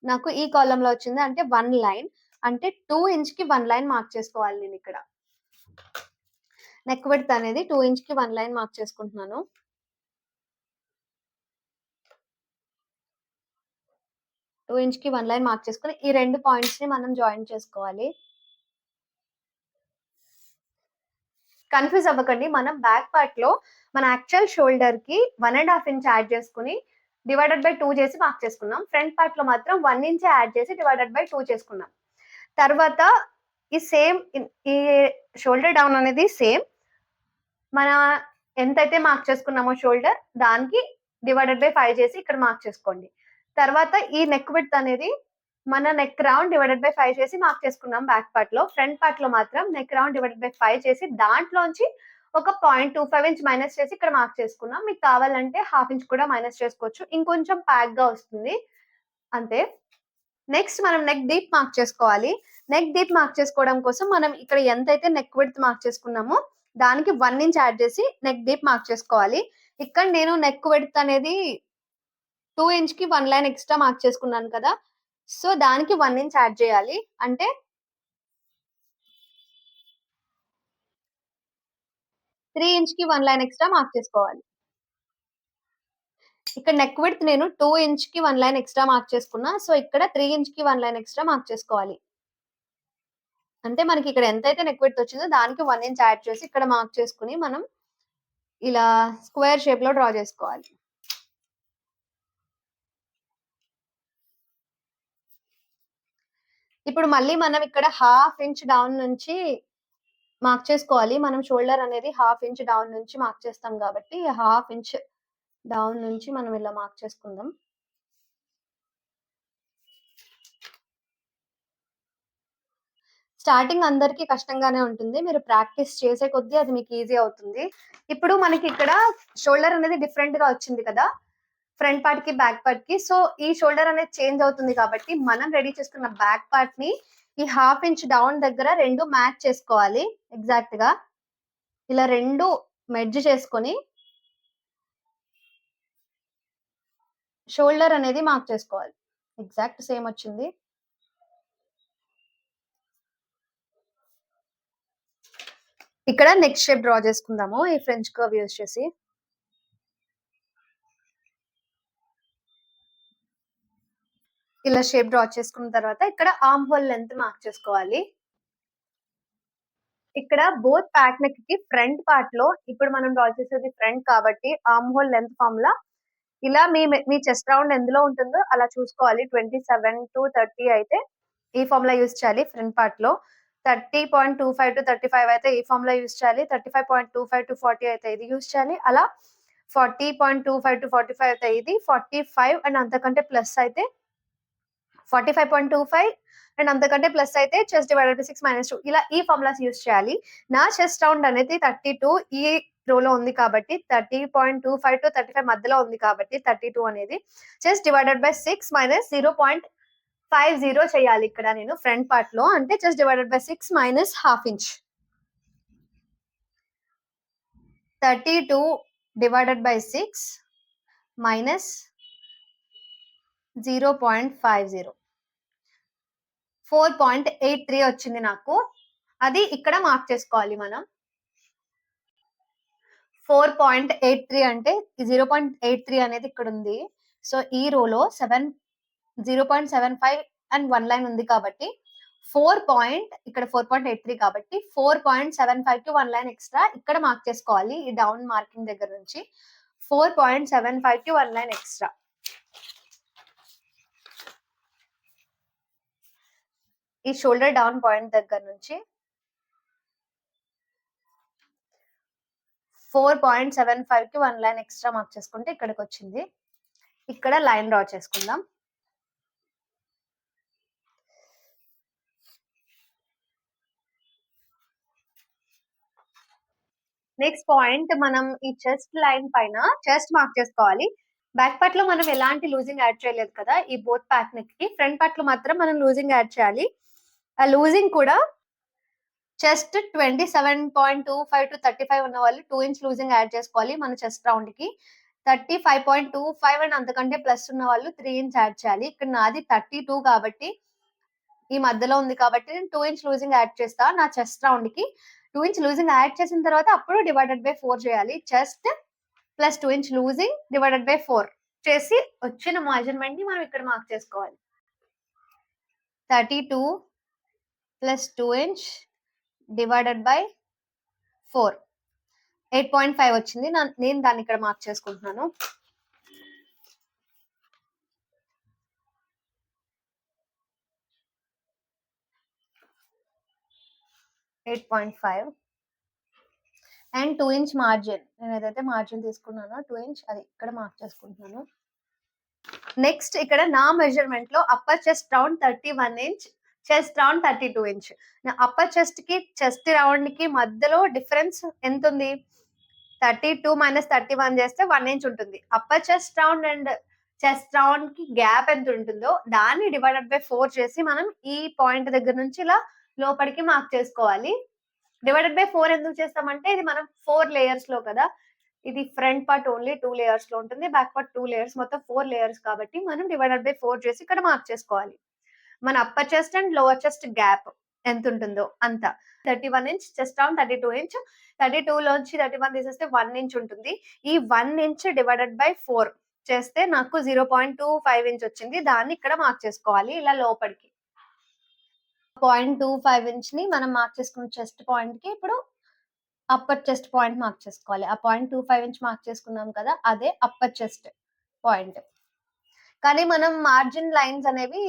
నాకు ఈ కాలమ్‌లో వచ్చింది. అంటే 1 లైన్. అంటే 2 ఇంచ్‌కి 1 లైన్ మార్క్ చేసుకోవాలి నేనిక్కడ. నెక్ విడ్త్ అనేది 2 ఇంచ్‌కి 1 లైన్ మార్క్ చేసుకుంటున్నాను. 2 ఇంచ్‌కి 1 లైన్ మార్క్ చేసుకొని ఈ 2 పాయింట్స్‌ని మనం జాయిన్ చేసుకోవాలి. కన్‌ఫ్యూజ్ అవ్వకండి. మనం బ్యాక్ పార్ట్‌లో మన యాక్చువల్ షోల్డర్‌కి 1.5 ఇంచ్ యాడ్ చేసుకొని డివైడెడ్ బై 2 చేసి మార్క్ చేసుకున్నాం. ఫ్రంట్ పార్ట్‌లో మాత్రం 1 ఇంచ్ యాడ్ చేసి డివైడెడ్ బై 2 చేసుకున్నాం. తర్వాత ఈ సేమ్ ఈ షోల్డర్ డౌన్ అనేది సేమ్. మన ఎంతైతే మార్క్ చేసుకున్నామో షోల్డర్ దానికి డివైడెడ్ బై 5 చేసి ఇక్కడ మార్క్ చేసుకోండి. తర్వాత ఈ నెక్ విడ్త్ అనేది మన నెక్ రౌండ్ డివైడెడ్ బై 5 చేసి మార్క్ చేసుకున్నాం బ్యాక్ పార్ట్‌లో. ఫ్రంట్ పార్ట్‌లో మాత్రం నెక్ రౌండ్ డివైడెడ్ బై 5 చేసి దాంట్లోంచి ఒక 0.25 ఇంచ్ మైనస్ చేసి ఇక్కడ మార్క్ చేసుకున్నాం. మీకు కావాలంటే హాఫ్ ఇంచ్ కూడా మైనస్ చేసుకోవచ్చు. ఇంకొంచెం ప్యాక్‌గా వస్తుంది. అంతే. నెక్స్ట్ మనం నెక్ డీప్ మార్క్ చేసుకోవాలి. నెక్ డీప్ మార్క్ చేసుకోవడం కోసం మనం ఇక్కడ ఎంతైతే నెక్ విడ్త్ మార్క్ చేసుకున్నామో దానికి 1 ఇంచ్ యాడ్ చేసి నెక్ డీప్ మార్క్ చేసుకోవాలి. ఇక్కడ నేను నెక్ విడ్త్ అనేది 2 ఇంచ్‌కి 1 లైన్ ఎక్స్‌ట్రా మార్క్ చేసుకున్నాను కదా! సో, దానికి 1 ఇంచ్ యాడ్ చేయాలి. అంటే 3 ఇంచ్‌కి 1 లైన్ ఎక్స్‌ట్రా మార్క్ చేసుకోవాలి. ఇక్కడ నెక్ విడ్త్ నేను 2 ఇంచ్‌కి 1 లైన్ ఎక్స్‌ట్రా మార్క్ చేసుకున్నా. సో, ఇక్కడ 3 ఇంచ్‌కి 1 లైన్ ఎక్స్‌ట్రా మార్క్ చేసుకోవాలి. అంటే మనకి ఇక్కడ ఎంతైతే నెక్ విడ్త్ వచ్చిందో దానికి 1 ఇంచ్ యాడ్ చేసి ఇక్కడ మార్క్ చేసుకొని మనం ఇలా స్క్వేర్ షేప్‌లో డ్రా చేసుకోవాలి. ఇప్పుడు మళ్ళీ మనం ఇక్కడ హాఫ్ ఇంచ్ డౌన్ నుంచి మార్క్ చేసుకోవాలి. మనం షోల్డర్ అనేది హాఫ్ ఇంచ్ డౌన్ నుంచి మార్క్ చేస్తాం కాబట్టి హాఫ్ ఇంచ్ డౌన్ నుంచి మనం ఇలా మార్క్ చేసుకుందాం. స్టార్టింగ్ అందరికి కష్టంగానే ఉంటుంది. మీరు ప్రాక్టీస్ చేసే కొద్దీ అది మీకు ఈజీ అవుతుంది. ఇప్పుడు మనకి ఇక్కడ షోల్డర్ అనేది డిఫరెంట్‌గా వచ్చింది కదా! ఫ్రంట్ పార్ట్‌కి, బ్యాక్ పార్ట్‌కి. సో, ఈ షోల్డర్ అనేది చేంజ్ అవుతుంది కాబట్టి మనం రెడీ చేసుకున్న బ్యాక్ పార్ట్‌ని ఈ హాఫ్ ఇంచ్ డౌన్ దగ్గర 2 మ్యాచ్ చేసుకోవాలి ఎగ్జాక్ట్‌గా. ఇలా 2 మెర్జ్ చేసుకొని షోల్డర్ అనేది మార్క్ చేసుకోవాలి. ఎగ్జాక్ట్ సేమ్ వచ్చింది. ఇక్కడ నెక్ షేప్ డ్రా చేసుకుందాము. ఈ ఫ్రెంచ్ కర్వ్ యూజ్ చేసి. ఇలా షేప్ డ్రా చేసుకున్న తర్వాత ఇక్కడ ఆర్మ్ హోల్ లెంత్ మార్క్ చేసుకోవాలి. ఇక్కడ బోత్ బ్యాక్ నెక్‌కి ఫ్రంట్ పార్ట్‌లో ఇప్పుడు మనం డ్రా చేసేది ఫ్రంట్ కాబట్టి ఆర్మ్ హోల్ లెంత్ ఫార్ములా ఇలా మీ చెస్ట్ రౌండ్ ఎందులో ఉంటుందో అలా చూసుకోవాలి. 27-30 అయితే ఈ ఫార్ములా యూజ్ చేయాలి ఫ్రంట్ పార్ట్‌లో. 30.25-35 అయితే ఈ ఫార్ములా యూజ్ చేయాలి. 35.25-40 అయితే ఇది యూజ్ చేయాలి. అలా 40.25-45 అయితే ఇది. 45 అండ్ అంతకంటే ప్లస్ అయితే 45.25 అండ్ అంతకంటే ప్లస్ అయితే చెస్ట్ డివైడెడ్ బై 6 - 2 ఇలా ఈ ఫార్ములాస్ యూజ్ చేయాలి. నా చెస్ట్ రౌండ్ అనేది 32 ఈ రోలో ఉంది కాబట్టి 30.25-35 మధ్యలో ఉంది కాబట్టి 32 అనేది చెస్ట్ డివైడెడ్ బై 6 - 0.50 చేయాలి ఇక్కడ నేను ఫ్రంట్ పార్ట్‌లో. అంటే chest divided by 6 - half inch. 32 divided by 6 - 0.50. 4.83 వచ్చింది నాకు. అది ఇక్కడ మార్క్ చేసుకోవాలి మనం. 4.83 అంటే 0.83 అనేది ఇక్కడ ఉంది. సో, ఈ రోలో 0.75 అండ్ 1 లైన్ ఉంది కాబట్టి 4.83 కాబట్టి 4.75కి 1 లైన్ ఎక్స్‌ట్రా ఇక్కడ మార్క్ చేసుకోవాలి. ఈ డౌన్ మార్కింగ్ దగ్గర నుంచి 4.75కి 1 లైన్ ఎక్స్‌ట్రా. ఈ షోల్డర్ డౌన్ పాయింట్ దగ్గర నుంచి 4.75 కి 1 లైన్ ఎక్స్ట్రా మార్క్ చేసుకుంటే ఇక్కడికి వచ్చింది. ఇక్కడ లైన్ డ్రా చేసుకుందాం. నెక్స్ట్ పాయింట్ మనం ఈ చెస్ట్ లైన్ పైన చెస్ట్ మార్క్ చేసుకోవాలి. బ్యాక్ పార్ట్ లో మనం ఎలాంటి లూజింగ్ యాడ్ చేయలేదు కదా ఈ బోత్ ప్యాక్ నెక్ కి. ఫ్రంట్ పార్ట్ లో మాత్రం మనం లూజింగ్ యాడ్ చేయాలి. ఆ లూజింగ్ కూడా చెస్ట్ 27.25 to 35 ఉన్న వాళ్ళు 2 ఇంచ్ లూజింగ్ యాడ్ చేసుకోవాలి మన చెస్ట్ రౌండ్ కి. 35.25 అండ్ అంతకంటే ప్లస్ ఉన్న వాళ్ళు 3 ఇంచ్ యాడ్ చేయాలి. ఇక్కడ నాది 32 కాబట్టి ఈ మధ్యలో ఉంది కాబట్టి నేను 2 ఇంచ్ లూజింగ్ యాడ్ చేస్తా నా చెస్ట్ రౌండ్ కి. 2 ఇంచ్ లూజింగ్ యాడ్ చేసిన తర్వాత అప్పుడు డివైడెడ్ బై 4 చేయాలి. Chest plus 2 inch losing divided by 4 చేసి వచ్చిన మెజర్మెంట్ ని మనం ఇక్కడ మార్క్ చేసుకోవాలి. 32 ప్లస్ 2 ఇంచ్ డివైడెడ్ బై 4 8.5 వచ్చింది. నేను దాన్ని ఇక్కడ మార్క్ చేసుకుంటున్నాను. 8.5 అండ్ 2 ఇంచ్ మార్జిన్. నేను ఏదైతే మార్జిన్ తీసుకున్నానో 2 ఇంచ్ అది ఇక్కడ మార్క్ చేసుకుంటున్నాను. నెక్స్ట్ ఇక్కడ నా మెజర్మెంట్ లో upper chest round 31 inch, chest round 32 inch. Upper chest కి చెస్ట్ రౌండ్ కి మధ్యలో డిఫరెన్స్ ఎంత ఉంది? 32 మైనస్ 31 చేస్తే 1 ఇంచ్ ఉంటుంది. Upper chest round and chest round కి గ్యాప్ ఎంత ఉంటుందో దాన్ని డివైడెడ్ బై 4 చేసి మనం ఈ పాయింట్ దగ్గర నుంచి ఇలా లోపలికి మార్క్ చేసుకోవాలి. డివైడెడ్ బై 4 ఎందుకు చేస్తామంటే ఇది మనం 4 లేయర్స్ లో కదా, ఇది ఫ్రంట్ పార్ట్ ఓన్లీ 2 లేయర్స్ లో ఉంటుంది, బ్యాక్ పార్ట్ 2 లేయర్స్, మొత్తం 4 లేయర్స్ కాబట్టి మనం డివైడెడ్ బై 4 చేసి ఇక్కడ మార్క్ చేసుకోవాలి. మన upper chest and lower chest gap ఎంత ఉంటుందో అంత. 31 ఇంచ్ చెస్ట్ రౌండ్, 32 ఇంచ్. 32 లోంచి 31 తీసేస్తే 1 ఇంచ్ ఉంటుంది. ఈ 1 ఇంచ్ డివైడెడ్ బై 4 చేస్తే నాకు 0.25 ఇంచ్ వచ్చింది. దాన్ని ఇక్కడ మార్క్ చేసుకోవాలి ఇలా లోపలికి. 0.25 ఇంచ్ ని మనం మార్క్ చేసుకున్న చెస్ట్ పాయింట్ కి ఇప్పుడు అప్పర్ చెస్ట్ పాయింట్ మార్క్ చేసుకోవాలి. ఆ 0.25 ఇంచ్ మార్క్ చేసుకున్నాం కదా, అదే అప్పర్ చెస్ట్ పాయింట్. కానీ మనం మార్జిన్ లైన్స్ అనేవి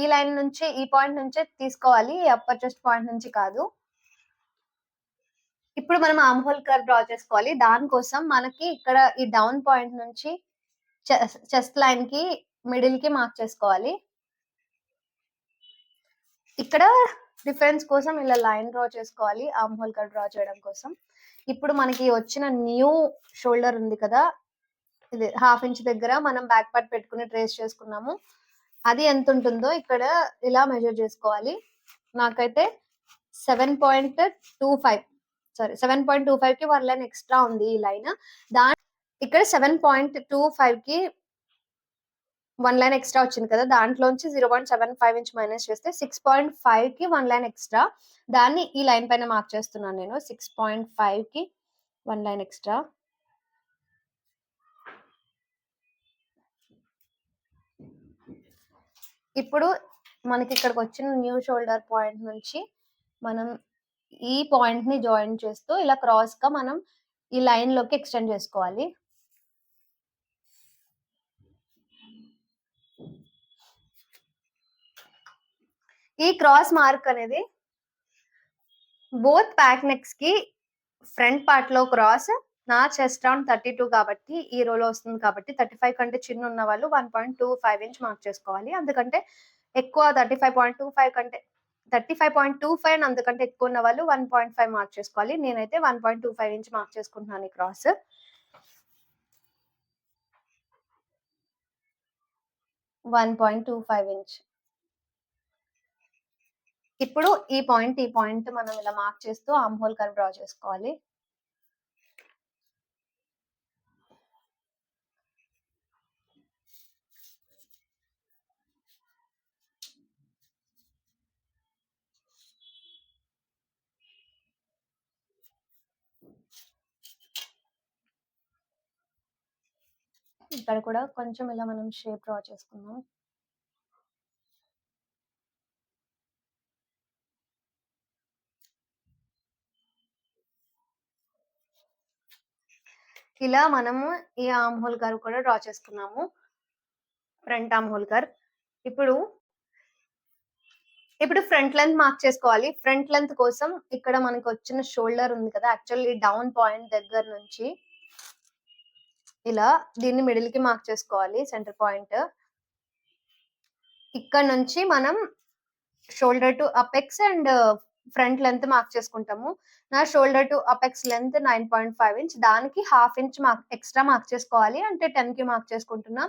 ఈ లైన్ నుంచి ఈ పాయింట్ నుంచే తీసుకోవాలి, అప్పర్ చెస్ట్ పాయింట్ నుంచి కాదు. ఇప్పుడు మనం ఆర్మ్ హోల్ కర్వ్ డ్రా చేసుకోవాలి. దానికోసం మనకి ఇక్కడ ఈ డౌన్ పాయింట్ నుంచి చెస్ట్ లైన్ కి మిడిల్ కి మార్క్ చేసుకోవాలి. ఇక్కడ డిఫరెన్స్ కోసం ఇలా లైన్ డ్రా చేసుకోవాలి ఆర్మ్ హోల్ కర్వ్ డ్రా చేయడం కోసం. ఇప్పుడు మనకి వచ్చిన న్యూ షోల్డర్ ఉంది కదా, ఇది 1/2 ఇంచ్ దగ్గర మనం బ్యాక్ పార్ట్ పెట్టుకుని ట్రేస్ చేసుకున్నాము. అది ఎంత ఉంటుందో ఇక్కడ ఇలా మెజర్ చేసుకోవాలి. నాకైతే 7.25 కి 1 లైన్ ఎక్స్ట్రా ఉంది ఈ లైన్. ఇక్కడ 7.25 కి 1 లైన్ ఎక్స్ట్రా వచ్చింది కదా, దాంట్లోంచి 0.75 ఇంచ్ మైనస్ చేస్తే 6.5 కి 1 లైన్ ఎక్స్ట్రా. దాన్ని ఈ లైన్ పైన మార్క్ చేస్తున్నాను నేను. 6.5 కి 1 లైన్ ఎక్స్ట్రా. ఇప్పుడు మనకి ఇక్కడికి వచ్చిన న్యూ షోల్డర్ పాయింట్ నుంచి మనం ఈ పాయింట్ ని జాయిన్ చేస్తూ ఇలా క్రాస్ గా మనం ఈ లైన్ లోకి ఎక్స్టెండ్ చేసుకోవాలి. ఈ క్రాస్ మార్క్ అనేది బోత్ ప్యాక్ నెక్స్ కి ఫ్రంట్ పార్ట్ లో క్రాస్. నా చెస్ట్ రౌండ్ 32 కాబట్టి ఈ రోలో వస్తుంది కాబట్టి 35 కంటే చిన్న ఉన్న వాళ్ళు 1.25 ఇంచ్ మార్క్ చేసుకోవాలి. అందుకంటే ఎక్కువ 35.25 కంటే 35.25 అండ్ అందుకంటే ఎక్కువ ఉన్న వాళ్ళు 1.5 మార్క్ చేసుకోవాలి. నేనైతే 1.25 ఇంచ్ మార్క్ చేసుకుంటున్నాను ఈ క్రాస్. 1.25 ఇంచ్. ఇప్పుడు ఈ పాయింట్ మనం ఇలా మార్క్ చేస్తూ ఆర్మ్ హోల్ కర్వ్ డ్రా చేసుకోవాలి. ఇక్కడ కూడా కొంచెం ఇలా మనం షేప్ డ్రా చేసుకుందాం. ఇలా మనము ఈ ఆర్మ్ హోల్ కర్వ్ కూడా డ్రా చేసుకున్నాము, ఫ్రంట్ ఆర్మ్ హోల్ కర్వ్. ఇప్పుడు ఇప్పుడు ఫ్రంట్ లెంత్ మార్క్ చేసుకోవాలి. ఫ్రంట్ లెంత్ కోసం ఇక్కడ మనకు వచ్చిన షోల్డర్ ఉంది కదా! యాక్చువల్లీ డౌన్ పాయింట్ దగ్గర నుంచి ఇలా దీన్ని మిడిల్‌కి మార్క్ చేసుకోవాలి సెంటర్ పాయింట్. ఇక్కడ నుంచి మనం shoulder to apex and front length mark చేసుకుంటాము. నా shoulder to apex length 9.5 inch. దానికి హాఫ్ ఇంచ్ ఎక్స్ట్రా మార్క్ చేసుకోవాలి. అంటే 10కి మార్క్ చేసుకుంటున్నా.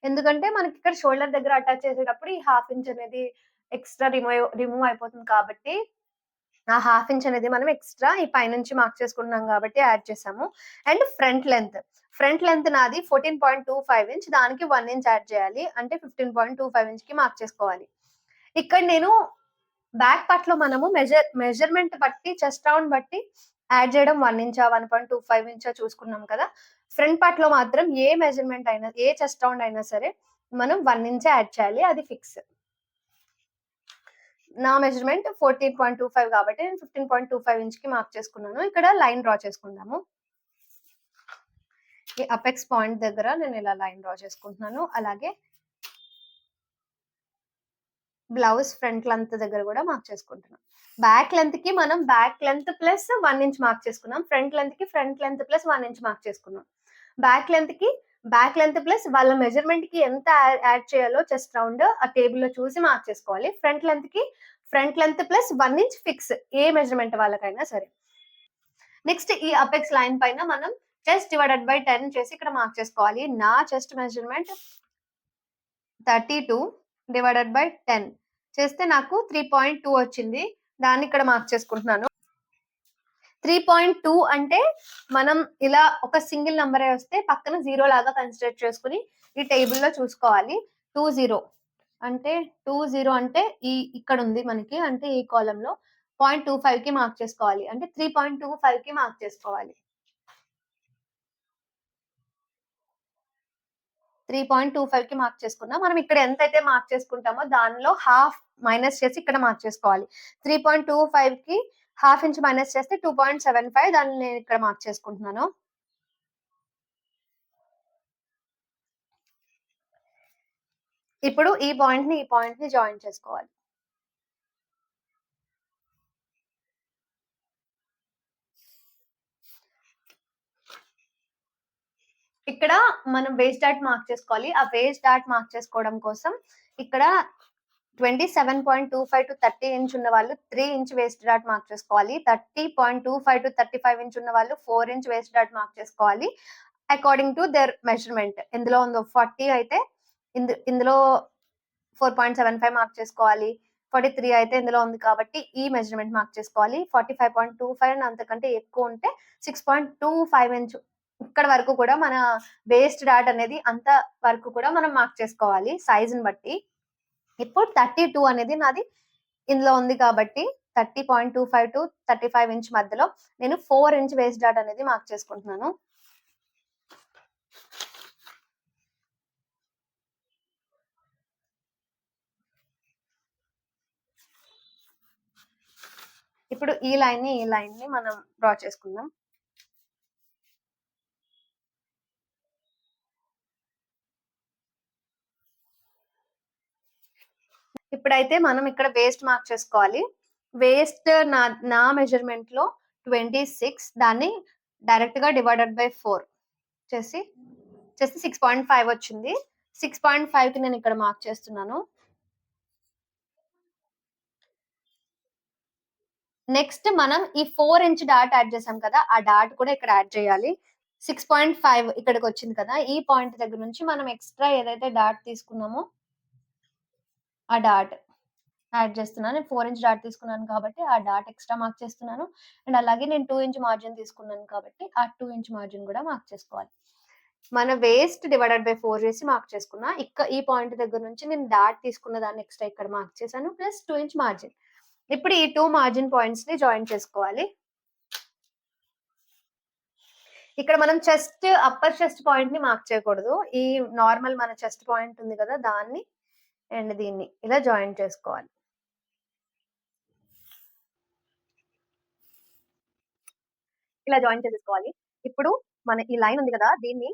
ఎందుకంటే మనకి ఇక్కడ షోల్డర్ దగ్గర అటాచ్ చేసేటప్పుడు ఈ హాఫ్ ఇంచ్ అనేది ఎక్స్ట్రా రిమూవ్ అయిపోతుంది కాబట్టి ఆ హాఫ్ ఇంచ్ అనేది మనం ఎక్స్ట్రా ఈ పైనుంచి మార్క్ చేసుకుంటున్నాం కాబట్టి యాడ్ చేసాము. అండ్ ఫ్రంట్ లెంత్ నాది 14.25 ఇంచ్. దానికి 1 ఇంచ్ యాడ్ చేయాలి. అంటే 15.25 ఇంచ్‌కి మార్క్ చేసుకోవాలి. ఇక్కడ నేను బ్యాక్ పార్ట్‌లో మనము మెజర్‌మెంట్ బట్టి చెస్ట్ రౌండ్ బట్టి యాడ్ చేయడం 1 ఇంచా, 1.25 ఇంచా చూసుకున్నాం కదా! ఫ్రంట్ పార్ట్‌లో మాత్రం ఏ మెజర్‌మెంట్ అయినా, ఏ చెస్ట్ రౌండ్ అయినా సరే మనం 1 ఇంచే యాడ్ చేయాలి. అది ఫిక్స్. నా మెజర్‌మెంట్ 14.25 కాబట్టి నేను 15.25 ఇంచ్‌కి మార్క్ చేసుకున్నాను. ఇక్కడ లైన్ డ్రా చేసుకుందాము. ఈ అపెక్స్ పాయింట్ దగ్గర నేను ఇలా లైన్ డ్రా చేసుకుంటున్నాను. అలాగే బ్లౌజ్ ఫ్రంట్ లెంత్ దగ్గర కూడా మార్క్ చేసుకుంటున్నాం. బ్యాక్ లెంత్‌కి మనం back length plus 1 inch mark చేసుకున్నాం. ఫ్రంట్ లెంత్‌కి front length plus 1 inch mark చేసుకున్నాం. బ్యాక్ లెంత్‌కి బ్యాక్ లెంత్ ప్లస్ వాళ్ళ మెజర్‌మెంట్‌కి ఎంత యాడ్ చేయాలో చెస్ట్ రౌండ్ ఆ టేబుల్‌లో చూసి మార్క్ చేసుకోవాలి. ఫ్రంట్ లెంత్‌కి front length plus 1 inch fix. ఏ మెజర్‌మెంట్ వాళ్ళకైనా సరే. నెక్స్ట్ ఈ అపెక్స్ లైన్ పైన మనం చెస్ట్ డివైడెడ్ బై 10 చేసి ఇక్కడ మార్క్ చేసుకోవాలి. నా చెస్ట్ మెజర్‌మెంట్ 32 డివైడెడ్ బై 10 చేస్తే నాకు 3.2 వచ్చింది. దాన్ని ఇక్కడ మార్క్ చేసుకుంటున్నాను. 3.2 అంటే మనం ఇలా ఒక సింగిల్ నంబరే వస్తే పక్కన 0 లాగా కన్సిడర్ చేసుకొని ఈ టేబుల్‌లో చూసుకోవాలి. 20 అంటే 20 అంటే ఇక్కడ ఉంది మనకి. అంటే ఈ కాలమ్‌లో 0.25కి మార్క్ చేసుకోవాలి. అంటే 3.25కి మార్క్ చేసుకోవాలి. 3.25కి మార్క్ చేసుకున్నాం. మనం ఇక్కడ ఎంతైతే మార్క్ చేసుకుంటామో దానిలో హాఫ్ మైనస్ చేసి ఇక్కడ మార్క్ చేసుకోవాలి. 3.25కి హాఫ్ ఇంచ్ మైనస్ చేస్తే 2.75 దాన్ని నేను ఇక్కడ మార్క్ చేసుకుంటున్నాను. ఇప్పుడు ఈ పాయింట్‌ని జాయిన్ చేసుకోవాలి. ఇక్కడ మనం వేస్ట్ డాట్ మార్క్ చేసుకోవాలి. ఆ వేస్ట్ డాట్ మార్క్ చేసుకోవడం కోసం ఇక్కడ 27.25 టు 30 ఇంచ్ ఉన్న వాళ్ళు 3 ఇంచ్ వేస్ట్ డాట్ మార్క్ చేసుకోవాలి. 30.25 టు 35 ఇంచ్ ఉన్న వాళ్ళు 4 ఇంచ్ వేస్ట్ డాట్ మార్క్ చేసుకోవాలి. According to their measurement. ఎందులో ఉందో 40 అయితే ఇందులో 4.75 మార్క్ చేసుకోవాలి. 43 అయితే ఇందులో ఉంది కాబట్టి ఈ మెజర్‌మెంట్ మార్క్ చేసుకోవాలి. 45.25 అంతకంటే ఎక్కువ ఉంటే 6.25 ఇంచ్ ఇక్కడ వరకు కూడా మన వేస్ట్ డాట్ అనేది అంత వరకు కూడా మనం మార్క్ చేసుకోవాలి సైజ్‌ని బట్టి. ఇప్పుడు 32 అనేది నాది ఇందులో ఉంది కాబట్టి 30.25 టు 35 ఇంచ్ మధ్యలో నేను 4 ఇంచ్ వేస్ట్ డాట్ అనేది మార్క్ చేసుకుంటున్నాను. ఇప్పుడు ఈ లైన్‌ని మనం డ్రా చేసుకుందాం. ఇప్పుడైతే మనం ఇక్కడ వేస్ట్ మార్క్ చేసుకోవాలి. వేస్ట్ నా మెజర్‌మెంట్‌లో 26 దాన్ని డైరెక్ట్‌గా డివైడెడ్ బై 4 చేసి 6.5 వచ్చింది. 6.5కి నేను ఇక్కడ మార్క్ చేస్తున్నాను. నెక్స్ట్ మనం ఈ 4 ఇంచ్ డాట్ యాడ్ చేసాం కదా! ఆ డాట్ కూడా ఇక్కడ యాడ్ చేయాలి. 6.5 ఇక్కడికొచ్చింది కదా! ఈ పాయింట్ దగ్గర నుంచి మనం ఎక్స్‌ట్రా ఏదైతే డాట్ తీసుకున్నామో ఆ డాట్ యాడ్ చేస్తున్నాను. నేను 4 ఇంచ్ డాట్ తీసుకున్నాను కాబట్టి ఆ డాట్ ఎక్స్ట్రా మార్క్ చేస్తున్నాను. అండ్ అలాగే నేను 2 ఇంచ్ మార్జిన్ తీసుకున్నాను కాబట్టి ఆ 2 ఇంచ్ మార్జిన్ కూడా మార్క్ చేసుకోవాలి. మన వేస్ట్ డివైడెడ్ బై 4 చేసి మార్క్ చేసుకున్నా. ఈ పాయింట్ దగ్గర నుంచి నేను డాట్ తీసుకున్న దాన్ని ఎక్స్ట్రా ఇక్కడ మార్క్ చేశాను. Plus 2 inch margin. ఇప్పుడు ఈ 2 మార్జిన్ పాయింట్స్‌ని జాయిన్ చేసుకోవాలి. ఇక్కడ మనం అప్పర్ చెస్ట్ పాయింట్‌ని మార్క్ చేయకూడదు. ఈ నార్మల్ మన చెస్ట్ పాయింట్ ఉంది కదా! దాన్ని అండ్ దీన్ని ఇలా జాయిన్ చేసుకోవాలి. ఇలా జాయిన్ చేసేసుకోవాలి. ఇప్పుడు మన ఈ లైన్ ఉంది కదా! దీన్ని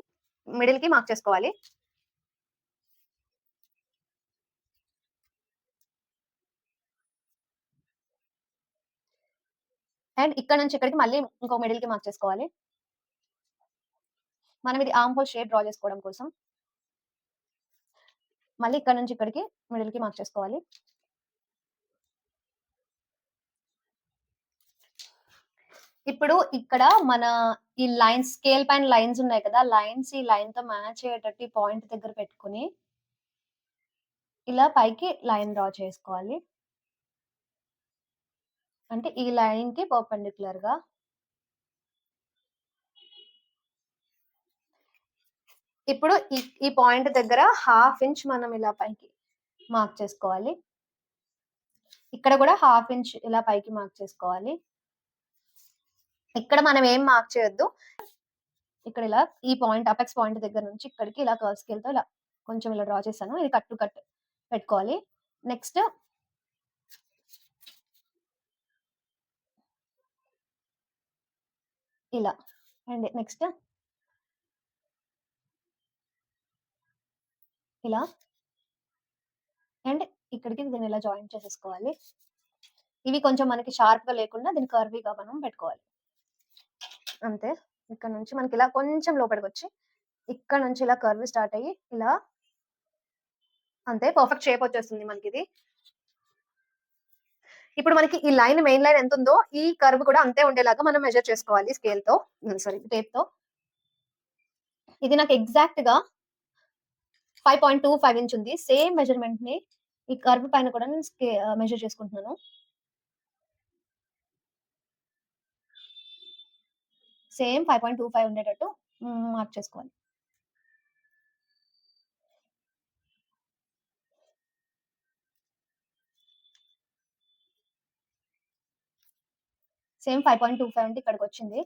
మిడిల్‌కి మార్క్ చేసుకోవాలి. అండ్ ఇక్కడ నుంచి ఇక్కడికి మళ్ళీ ఇంకో మిడిల్ కి మార్క్ చేసుకోవాలి. మనం ఇది ఆర్మ్ హోల్ షేప్ డ్రా చేసుకోవడం కోసం మళ్ళీ ఇక్కడ నుంచి ఇక్కడికి మిడిల్ కి మార్క్ చేసుకోవాలి. ఇప్పుడు ఇక్కడ మన ఈ లైన్స్ స్కేల్ పైన లైన్స్ ఉన్నాయి కదా, లైన్స్ ఈ లైన్ తో మ్యాచ్ అయ్యేటట్టు ఈ పాయింట్ దగ్గర పెట్టుకుని ఇలా పైకి లైన్ డ్రా చేసుకోవాలి. అంటే ఈ లైన్ కి పర్పెండిక్యులర్ గా. ఇప్పుడు ఈ పాయింట్ దగ్గర 1/2 ఇంచ్ మనం ఇలా పైకి మార్క్ చేసుకోవాలి. ఇక్కడ కూడా 1/2 ఇంచ్ ఇలా పైకి మార్క్ చేసుకోవాలి. ఇక్కడ మనం ఏం మార్క్ చేయొద్దు. ఇక్కడ ఇలా ఈ పాయింట్ అపెక్స్ పాయింట్ దగ్గర నుంచి ఇక్కడికి ఇలా కర్వ్ స్కేల్ తో ఇలా కొంచెం ఇలా డ్రా చేశాను. ఇది కట్ టు కట్ పెట్టుకోవాలి. నెక్స్ట్ ఇలా అండ్ నెక్స్ట్ ఇలా అండ్ ఇక్కడికి దీన్ని ఇలా జాయిన్ చేసేసుకోవాలి. ఇవి కొంచెం మనకి షార్ప్ గా లేకుండా దీన్ని కర్వీగా మనం పెట్టుకోవాలి. అంతే. ఇక్కడ నుంచి మనకి ఇలా కొంచెం లోపలికి వచ్చి ఇక్కడ నుంచి ఇలా కర్వ్ స్టార్ట్ అయ్యి ఇలా అంతే పర్ఫెక్ట్ షేప్ వచ్చేస్తుంది మనకి ఇది. ఇప్పుడు మనకి ఈ లైన్ మెయిన్ లైన్ ఎంత ఉందో ఈ కర్వ్ కూడా అంతే ఉండేలాగా మనం మెజర్ చేసుకోవాలి స్కేల్ తో, సారీ టేప్ తో. ఇది నాకు ఎగ్జాక్ట్ గా 5.25 ఇంచ్ ఉంది. సేమ్ మెజర్మెంట్ ని ఈ కర్వ్ పైన కూడా నేను మెజర్ చేసుకుంటున్నాను. సేమ్ 5.25 ఉండేటట్టు మార్క్ చేసుకోవాలి. సేమ్ 5.25 అంటే ఇక్కడికి వచ్చింది.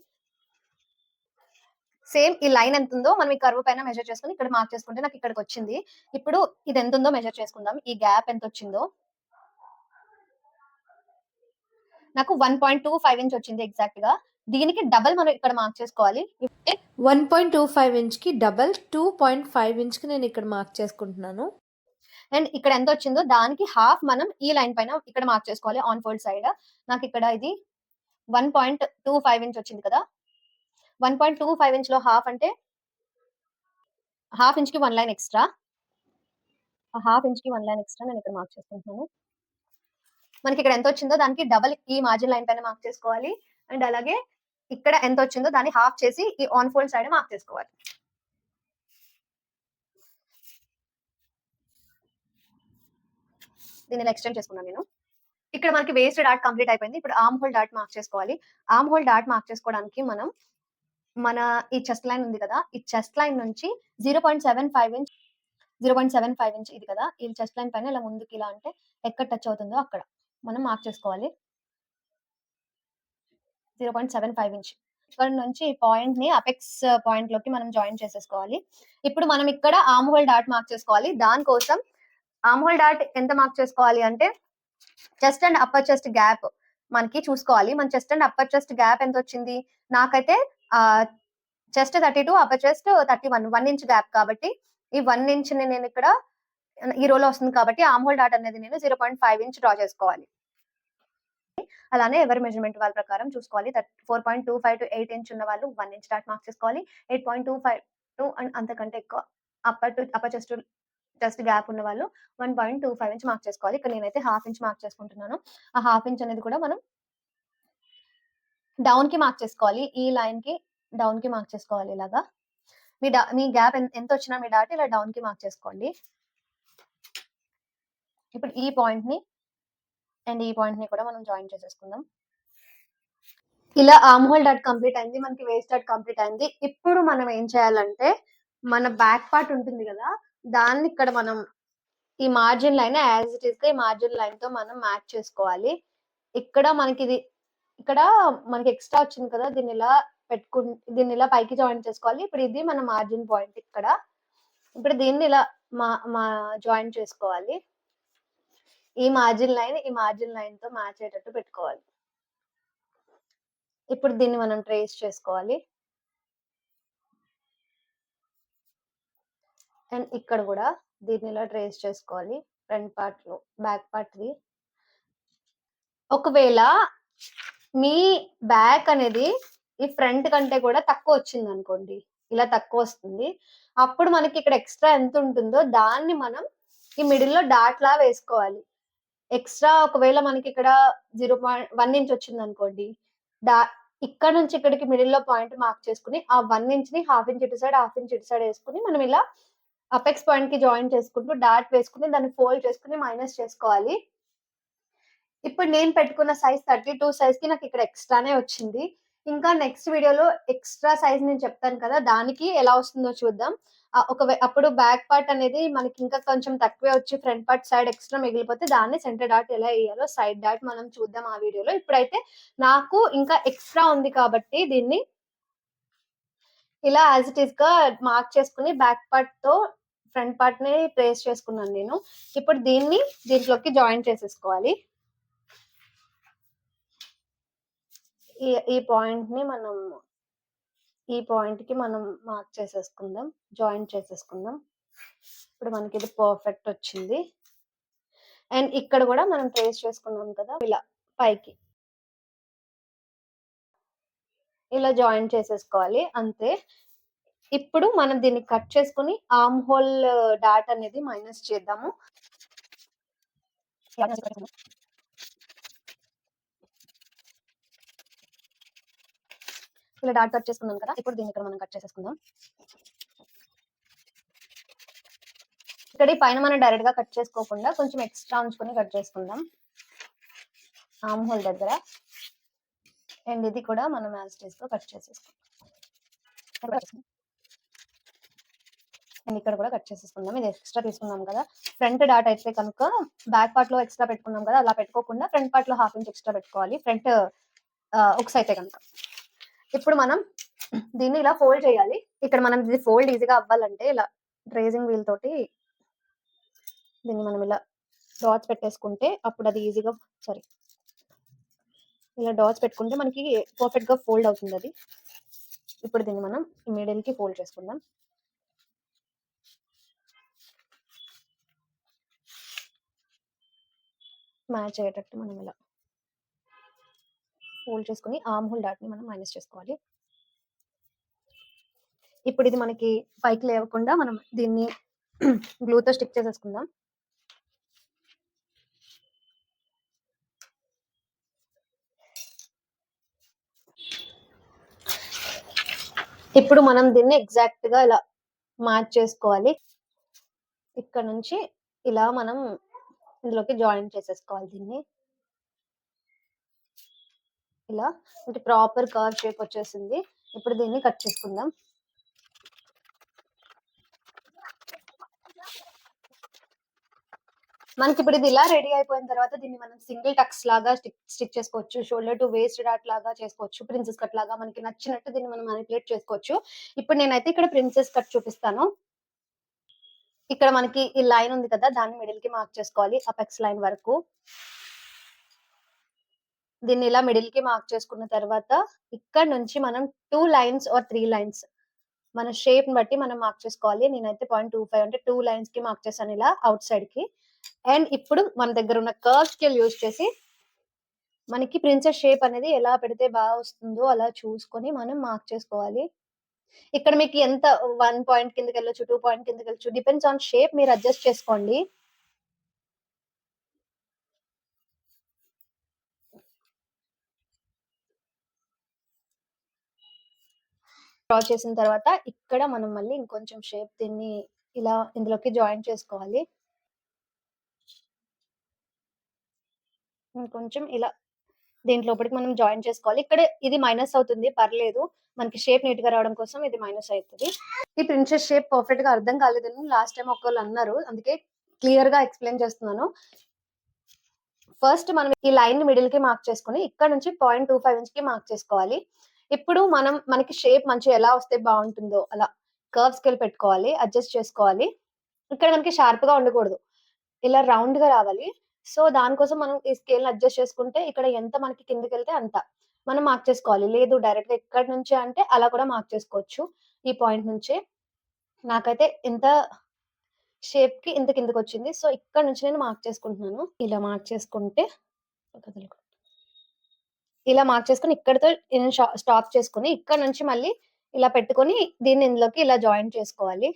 సేమ్ ఈ లైన్ ఎంత ఉందో మనం ఈ కర్వ్ పైన మెజర్ చేసుకుని ఇక్కడ మార్క్ చేసుకుంటే నాకు ఇక్కడికి వచ్చింది. ఇప్పుడు ఇది ఎంత ఉందో మెజర్ చేసుకుందాం. ఈ గ్యాప్ ఎంత వచ్చిందో నాకు 1.25 ఇంచ్ వచ్చింది ఎగ్జాక్ట్ గా. దీనికి డబల్ మనం ఇక్కడ మార్క్ చేసుకోవాలి. 1.25 ఇంచ్కి డబల్ 2.5 ఇంచ్కి నేను ఇక్కడ మార్క్ చేసుకుంటున్నాను. అండ్ ఇక్కడ ఎంత వచ్చిందో దానికి హాఫ్ మనం ఈ లైన్ పైన ఇక్కడ మార్క్ చేసుకోవాలి ఆన్ ఫోల్డ్ సైడ్. నాకు ఇక్కడ ఇది 1.25 ఇంచ్ వచ్చింది కదా. 1.25 ఇంచ్ లో హాఫ్ అంటే 1/2 ఇంచ్ కి 1 లైన్ ఎక్స్ట్రా. 1/2 ఇంచ్ కి 1 లైన్ ఎక్స్ట్రా నేను ఇక్కడ మార్క్ చేసుకుంటున్నాను. మనకి ఇక్కడ ఎంత వచ్చిందో దానికి డబల్ ఈ మార్జిన్ లైన్ పైన మార్క్ చేసుకోవాలి. అండ్ అలాగే ఇక్కడ ఎంత వచ్చిందో దాన్ని హాఫ్ చేసి ఈ ఆన్ ఫోల్డ్ సైడ్ మార్క్ చేసుకోవాలి. దీన్ని ఇలా ఎక్స్టెండ్ చేసుకున్నాను నేను. ఇక్కడ మనకి వేస్ట్ డాట్ కంప్లీట్ అయిపోయింది. ఇప్పుడు ఆర్మ్ హోల్ డాట్ మార్క్ చేసుకోవాలి. ఆర్మ్ హోల్ డాట్ మార్క్ చేసుకోవడానికి మనం మన ఈ చెస్ట్ లైన్ ఉంది కదా, ఈ చెస్ట్ లైన్ నుంచి 0.75 ఇంచ్ ఇది కదా, ఈ చెస్ట్ లైన్ పైన ఇలా ముందుకి ఇలా అంటే ఎక్కడ టచ్ అవుతుందో అక్కడ మనం మార్క్ చేసుకోవాలి. 0.75 ఇంచ్. ఇక్కడ నుంచి ఈ పాయింట్ ని అపెక్స్ పాయింట్ లోకి మనం జాయిన్ చేసేసుకోవాలి. ఇప్పుడు మనం ఇక్కడ ఆర్మ్ హోల్ డాట్ మార్క్ చేసుకోవాలి. దానికోసం ఆర్మ్ హోల్ డాట్ ఎంత మార్క్ చేసుకోవాలి అంటే chest and upper chest gap మనకి చూసుకోవాలి. మన chest and upper chest gap ఎంత వచ్చింది, నాకైతే chest 32, upper chest 31, 1 inch gap కాబట్టి ఈ 1 ఇంచ్ ని నేను ఇక్కడ ఈ రోలో వస్తుంది కాబట్టి ఆర్మ్ హోల్ డాట్ అనేది నేను 0.5 ఇంచ్ డ్రా చేసుకోవాలి. అలానే ఎవరి మెజర్మెంట్ వాళ్ళ ప్రకారం చూసుకోవాలి. 4.25 to 8 ఇంచ్ ఉన్న వాళ్ళు 1 ఇంచ్ డాట్ మార్క్ చేసుకోవాలి. 8.25 టు అంతకంటే ఎక్కువ అప్పర్ చెస్ట్ గ్యాప్ ఉన్న వాళ్ళు 1.25 ఇంచ్ మార్క్ చేసుకోవాలి. ఇక్కడ నేనైతే 1/2 ఇంచ్ మార్క్ చేసుకుంటున్నాను. ఆ 1/2 ఇంచ్ అనేది కూడా మనం డౌన్ కి మార్క్ చేసుకోవాలి. ఈ లైన్ కి డౌన్ కి మార్క్ చేసుకోవాలి. ఇలాగా మీ గ్యాప్ ఎంత వచ్చినా మీ డాట్ ఇలా డౌన్ కి మార్క్ చేసుకోండి. ఇప్పుడు ఈ పాయింట్ ని అండ్ ఈ పాయింట్ ని కూడా మనం జాయిన్ చేసేసుకుందాం. ఇలా ఆర్మ్ హోల్ డాట్ కంప్లీట్ అయింది. మనకి వేస్ట్ డాట్ కంప్లీట్ అయింది. ఇప్పుడు మనం ఏం చేయాలంటే మన బ్యాక్ పార్ట్ ఉంటుంది కదా, దాన్ని ఇక్కడ మనం ఈ margin line as it is గా ఈ మార్జిన్ లైన్ తో మనం మ్యాచ్ చేసుకోవాలి. ఇక్కడ మనకి ఇది ఇక్కడ మనకి ఎక్స్ట్రా వచ్చింది కదా, దీన్ని ఇలా పైకి జాయిన్ చేసుకోవాలి. ఇప్పుడు ఇది మన మార్జిన్ పాయింట్ ఇక్కడ. ఇప్పుడు దీన్ని ఇలా మా జాయిన్ చేసుకోవాలి. ఈ మార్జిన్ లైన్ తో మ్యాచ్ అయ్యేటట్టు పెట్టుకోవాలి. ఇప్పుడు దీన్ని మనం ట్రేస్ చేసుకోవాలి. అండ్ ఇక్కడ కూడా దీన్ని ఇలా ట్రేస్ చేసుకోవాలి. ఫ్రంట్ పార్ట్ లో బ్యాక్ పార్ట్ ది. ఒకవేళ మీ బ్యాక్ అనేది ఈ ఫ్రంట్ కంటే కూడా తక్కువ వచ్చిందనుకోండి, ఇలా తక్కువ వస్తుంది. అప్పుడు మనకి ఇక్కడ ఎక్స్‌ట్రా ఎంత ఉంటుందో దాన్ని మనం ఈ మిడిల్‌లో డాట్‌లా వేసుకోవాలి. ఎక్స్‌ట్రా ఒకవేళ మనకి ఇక్కడ 0.1 ఇంచ్ వచ్చిందనుకోండి, డా ఇక్కడ నుంచి ఇక్కడికి మిడిల్‌లో పాయింట్ మార్క్ చేసుకొని, ఆ 1 ఇంచ్‌ని హాఫ్ ఇంచ్ ఇటు సైడ్, హాఫ్ ఇంచ్ ఇటు సైడ్ ఏసుకొని, మనం ఇలా అపెక్స్ పాయింట్‌కి జాయిన్ చేసుకుంటూ డాట్ వేసుకొని, దాన్ని ఫోల్డ్ చేసుకొని మైనస్ చేసుకోవాలి. ఇప్పుడు నేను పెట్టుకున్న సైజ్ 32 సైజ్‌కి నాకిక్కడ ఎక్స్‌ట్రానే వచ్చింది. ఇంకా నెక్స్ట్ వీడియోలో ఎక్స్‌ట్రా సైజ్ నేను చెప్తాను కదా! దానికి ఎలా వస్తుందో చూద్దాం. అప్పుడు బ్యాక్ పార్ట్ అనేది మనకి ఇంకా కొంచెం తక్కువే వచ్చి ఫ్రంట్ పార్ట్ సైడ్ ఎక్స్ట్రా మిగిలిపోతే దాన్ని సెంటర్ డాట్ ఎలా ఎయ్యాలో సైడ్ డాట్ మనం చూద్దాం ఆ వీడియోలో. ఇప్పుడైతే నాకు ఇంకా ఎక్స్ట్రా ఉంది కాబట్టి దీన్ని ఇలా యాజ్ ఇట్ ఈస్‌గా మార్క్ చేసుకొని బ్యాక్ పార్ట్‌తో ఫ్రంట్ పార్ట్‌ని ప్లేస్ చేసుకున్నాను నేను. ఇప్పుడు దీన్ని దీంట్లోకి జాయిన్ చేసేసుకోవాలి. ఈ ఈ పాయింట్‌ని ఈ పాయింట్‌కి మనం మార్క్ చేసేసుకుందాం. జాయిన్ చేసేసుకుందాం. ఇప్పుడు మనకిది పర్ఫెక్ట్ వచ్చింది. అండ్ ఇక్కడ గూడా మనం ట్రేస్ చేసుకున్నాం కదా! ఇలా పైకి. ఇలా జాయిన్ చేసేసుకోవాలి అంతే. ఇప్పుడు మనం దీన్ని కట్ చేసుకొని ఆర్మ్ హోల్ డాట్ అనేది మైనస్ చేద్దాము. ఇలా డాట్ కట్ చేసుకున్నాం కదా! ఇప్పుడు దీన్ని ఇక్కడ మనం కట్ చేసేసుకుందాం. ఇక్కడ ఈ పైన మనం డైరెక్ట్‌గా కట్ చేసుకోకుండా కొంచెం ఎక్స్‌ట్రా ఉంచుకొని కట్ చేసుకుందాం. ఆర్మ్ హోల్ దగ్గర. అండ్ ఇది కూడా మనం యాజ్ ఇట్ ఈస్‌గా కట్ చేసేసుకుందాం. అండ్ ఇక్కడ కూడా కట్ చేసేసుకుందాం. ఇది ఎక్స్‌ట్రా తీసుకున్నాం కదా! ఫ్రంట్ డాట్ అయితే కనుక బ్యాక్ పార్ట్‌లో ఎక్స్‌ట్రా పెట్టుకున్నాం కదా! అలా పెట్టుకోకుండా ఫ్రంట్ పార్ట్‌లో హాఫ్ ఇంచ్ ఎక్స్‌ట్రా పెట్టుకోవాలి. ఫ్రంట్ హుక్స్ అయితే గనుక. ఇప్పుడు మనం దీన్ని ఇలా ఫోల్డ్ చేయాలి. ఇక్కడ మనం ఇది ఫోల్డ్ ఈజీగా అవ్వాలంటే ఇలా ట్రేసింగ్ వీల్ తోటి దీన్ని మనం ఇలా డాట్స్ పెట్టేసుకుంటే అప్పుడు అది ఈజీగా ఇలా డాట్స్ పెట్టుకుంటే మనకి పర్ఫెక్ట్‌గా ఫోల్డ్ అవుతుందది. ఇప్పుడు దీన్ని మనం మిడిల్‌కి ఫోల్డ్ చేసుకుందాం. మ్యాచ్ అయ్యేటట్టు మనం ఇలా ఫోల్డ్ చేసుకొని ఆర్మ్ హోల్ డాట్‌ని మనం మైనస్ చేసుకోవాలి. ఇప్పుడు ఇది మనకి పైకి లేవకుండా మనం దీన్ని గ్లూతో స్టిక్ చేసేసుకుందాం. ఇప్పుడు మనం దీన్ని ఎగ్జాక్ట్‌గా ఇలా మ్యాచ్ చేసుకోవాలి. ఇక్కడ నుంచి ఇలా మనం ఇందులోకి జాయిన్ చేసేసుకోవాలి దీన్ని. ఇలా అంటే ప్రాపర్ కర్వ్ షేప్ వచ్చేసింది. ఇప్పుడు దీన్ని కట్ చేసుకుందాం. మనకిప్పుడు ఇది ఇలా రెడీ అయిపోయిన తర్వాత దీన్ని మనం సింగిల్ టక్స్ లాగా స్టిక్ చేసుకోవచ్చు. షోల్డర్ టు వేస్ట్ డాట్ లాగా చేసుకోవచ్చు. ప్రిన్సెస్ కట్ లాగా మనకి నచ్చినట్టు దీన్ని మనం మానిప్యులేట్ చేసుకోవచ్చు. ఇప్పుడు నేనైతే ఇక్కడ ప్రిన్సెస్ కట్ చూపిస్తాను. ఇక్కడ మనకి ఈ లైన్ ఉంది కదా! దాన్ని మిడిల్‌కి మార్క్ చేసుకోవాలి. అపెక్స్ లైన్ వరకు. దీన్ని ఇలా మిడిల్‌కి మార్క్ చేసుకున్న తర్వాత ఇక్కడ నుంచి మనం 2 లైన్స్ ఆర్ 3 లైన్స్ మన షేప్‌ని బట్టి మనం మార్క్ చేసుకోవాలి. నేనైతే 0.25 అంటే 2 లైన్స్‌కి మార్క్ చేశాను ఇలా ఔట్ సైడ్‌కి. అండ్ ఇప్పుడు మన దగ్గర ఉన్న కర్వ్ స్కేల్ యూజ్ చేసి మనకి ప్రిన్సెస్ షేప్ అనేది ఎలా పెడితే బాగా వస్తుందో అలా చూసుకొని మనం మార్క్ చేసుకోవాలి. ఇక్కడ మీకు ఎంత 1 పాయింట్ కిందకెళ్ళొచ్చు, 2 పాయింట్ కిందకెళ్ళొచ్చు. డిపెండ్స్ ఆన్ షేప్ మీరు అడ్జస్ట్ చేసుకోండి. డ్రా చేసిన తర్వాత ఇక్కడ మనం మళ్ళీ ఇంకొంచెం షేప్ దీన్ని ఇలా ఇందులోకి జాయిన్ చేసుకోవాలి. ఇంకొంచెం ఇలా దీంట్లోపటికి మనం జాయిన్ చేసుకోవాలి. ఇక్కడ ఇది మైనస్ అవుతుంది పర్లేదు. మనకి షేప్ నీట్‌గా రావడం కోసం ఇది మైనస్ అయితది. ఈ ప్రిన్సెస్ షేప్ పర్ఫెక్ట్‌గా అర్థం కాలేదని లాస్ట్ టైమ్ ఒకళ్ళు అన్నారు. అందుకే క్లియర్‌గా ఎక్స్‌ప్లెయిన్ చేస్తున్నాను. ఫస్ట్ మనం ఈ లైన్ మిడిల్‌కి మార్క్ చేసుకొని ఇక్కడ నుంచి 0.25 ఇంచ్‌కి మార్క్ చేసుకోవాలి. ఇప్పుడు మనకి షేప్ మంచిగా ఎలా వస్తే బావుంటుందో అలా కర్వ్ స్కేల్ పెట్టుకోవాలి. అడ్జస్ట్ చేసుకోవాలి. ఇక్కడ మనకి షార్ప్‌గా ఉండకూడదు. ఇలా రౌండ్‌గా రావాలి. సో, దానికోసం మనం ఈ స్కేల్‌ని అడ్జస్ట్ చేసుకుంటే ఇక్కడ ఎంత మనకి కిందకెళ్తే అంత. మనం మార్క్ చేసుకోవాలి. లేదు డైరెక్ట్‌గా ఇక్కడి నుంచే అంటే అలా కూడా మార్క్ చేసుకోవచ్చు. ఈ పాయింట్ నుంచే. నాకైతే ఇంత షేప్‌కి ఇంత కిందకొచ్చింది. సో, ఇక్కడ నుంచి నేను మార్క్ చేసుకుంటున్నాను. ఇలా మార్క్ చేసుకుంటే ఇలా మార్క్ చేసుకొని ఇక్కడితో స్టాప్ చేసుకొని ఇక్కడ నుంచి మళ్ళీ ఇలా పెట్టుకొని దీన్ని ఇందులోకి ఇలా జాయిన్ చేసుకోవాలి.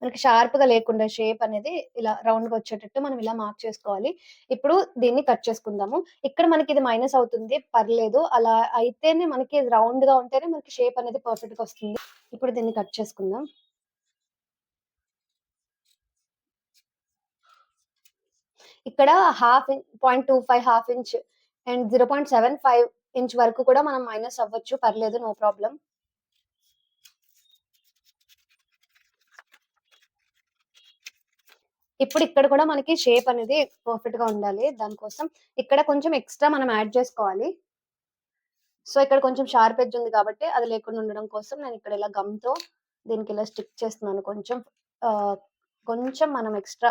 మనకి షార్ప్‌గా లేకుండా షేప్ అనేది ఇలా రౌండ్‌గా వచ్చేటట్టు మనం ఇలా మార్క్ చేసుకోవాలి. ఇప్పుడు దీన్ని కట్ చేసుకుందాము. ఇక్కడ మనకి ఇది మైనస్ అవుతుంది. పర్లేదు. అలా అయితేనే మనకి రౌండ్‌గా ఉంటేనే మనకి షేప్ అనేది పర్ఫెక్ట్‌గా వస్తుంది. ఇప్పుడు దీన్ని కట్ చేసుకుందాం. ఇక్కడ half in 0.25 half inch and 0.75 inch వరకు కూడా మనం మైనస్ అవ్వచ్చు. పర్లేదు. No problem. ఇప్పుడు ఇక్కడ కూడా మనకి షేప్ అనేది పర్ఫెక్ట్‌గా ఉండాలి. దానికోసం ఇక్కడ కొంచెం ఎక్స్‌ట్రా మనం యాడ్ చేసుకోవాలి. సో, ఇక్కడ కొంచెం షార్ప్ ఎడ్జ్ ఉంది కాబట్టి అది లేకుండా ఉండడం కోసం నేను ఇక్కడ ఇలా గమ్‌తో దీనికి ఇలా స్టిక్ చేస్తున్నాను. ఆహ్, కొంచెం మనం ఎక్స్‌ట్రా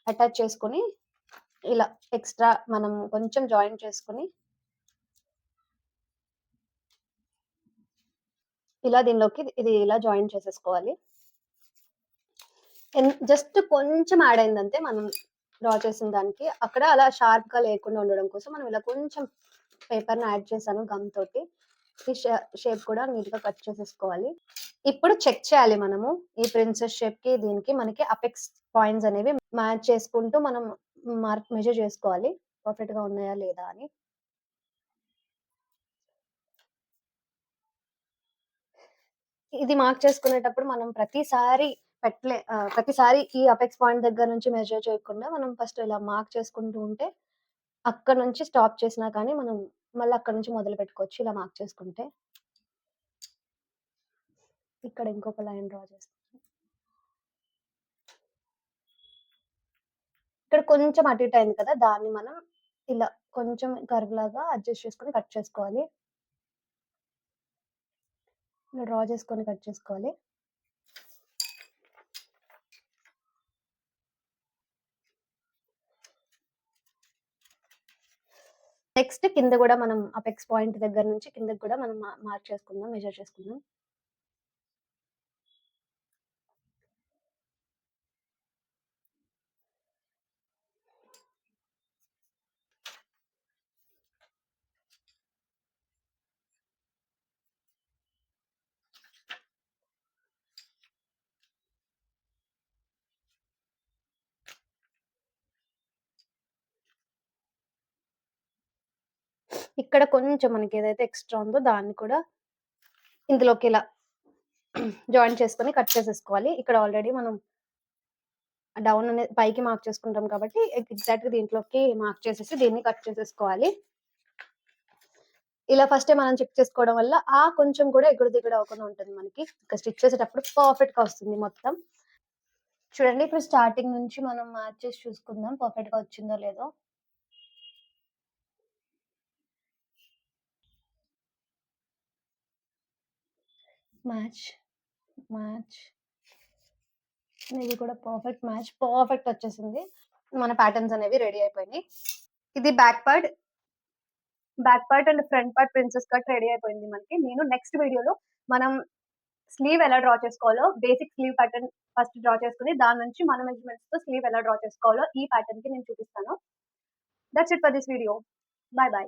అటాచ్ చేసుకొని ఇలా ఎక్స్‌ట్రా మనం కొంచెం జాయిన్ చేసుకొని ఇలా దీనిలోకి ఇది ఇలా జాయిన్ చేసేసుకోవాలి. జస్ట్ కొంచెం యాడ్ అయిందంతే మనం డ్రా చేసిన దానికి. అక్కడ అలా షార్ప్‌గా లేకుండా ఉండడం కోసం మనం ఇలా కొంచెం పేపర్‌ని యాడ్ చేశాను గమ్ తోటి. ఈ షేప్ కూడా నీట్‌గా కట్ చేసేసుకోవాలి. ఇప్పుడు చెక్ చేయాలి మనము. ఈ ప్రిన్సెస్ షేప్‌కి దీనికి మనకి అపెక్స్ పాయింట్స్ అనేవి మ్యాచ్ చేసుకుంటూ మనం మెజర్ చేసుకోవాలి. పర్ఫెక్ట్‌గా ఉన్నాయా లేదా అని. ఇది మార్క్ చేసుకునేటప్పుడు మనం ప్రతిసారి ఈ అపెక్స్ పాయింట్ దగ్గర నుంచి మెజర్ చేయకుండా మనం ఫస్ట్ ఇలా మార్క్ చేసుకుంటూ ఉంటే, అక్కడి నుంచి స్టాప్ చేసినా కానీ మనం మళ్ళీ అక్కడి నుంచి మొదలుపెట్టుకోవచ్చు ఇలా మార్క్ చేసుకుంటే. ఇక్కడ ఇంకొక లైన్ డ్రా చేస్తాను. ఇక్కడ కొంచెం అటు ఇటు అయింది కదా! దాన్ని మనం ఇలా కొంచెం కర్వ్ లాగా అడ్జస్ట్ చేసుకొని కట్ చేసుకోవాలి. ఇలా డ్రా చేసుకొని కట్ చేసుకోవాలి. నెక్స్ట్ కింద గూడా మనం అపెక్స్ పాయింట్ దగ్గర నుంచి కిందకి గూడా మనం మార్క్ చేసుకుందాం. మెజర్ చేసుకుందాం. ఇక్కడ కొంచెం మనకి ఏదైతే ఎక్స్‌ట్రా ఉందో దాన్ని కూడా ఇందులోకి ఇలా జాయిన్ చేసుకొని కట్ చేసేసుకోవాలి. ఇక్కడ ఆల్రెడీ మనం డౌన్ అనేది పైకి మార్క్ చేసుకుంటాం కాబట్టి ఎగ్జాక్ట్‌గా దీంట్లోకి మార్క్ చేసేసి దీన్ని కట్ చేసేసుకోవాలి. ఇలా ఫస్టే మనం చెక్ చేసుకోవడం వల్ల కొంచెం కూడా ఎగుడు దిగుడు అవ్వకుండా ఉంటుంది మనకి. ఇంకా స్టిచ్ చేసేటప్పుడు పర్ఫెక్ట్‌గా వస్తుంది మొత్తం. చూడండి ఇప్పుడు స్టార్టింగ్ నుంచి మనం మార్క్ చేసి చూసుకుందాం పర్ఫెక్ట్‌గా వచ్చిందో లేదో. Match, match. ఇది కూడా పర్ఫెక్ట్ మ్యాచ్. పర్ఫెక్ట్ వచ్చేసింది. మన ప్యాటర్న్స్ అనేవి రెడీ అయిపోయినాయి. ఇది back part and front part princess cut ready అయిపోయింది మనకి. నేను నెక్స్ట్ వీడియోలో మనం స్లీవ్ ఎలా డ్రా చేసుకోవాలో basic slew pattern first draw చేసుకొని దాని నుంచి మన మెజర్‌మెంట్స్‌తో స్లీవ్ ఎలా డ్రా చేసుకోవాలో ఈ ప్యాటర్న్‌కి నేను చూపిస్తాను. That's it for this video. By by.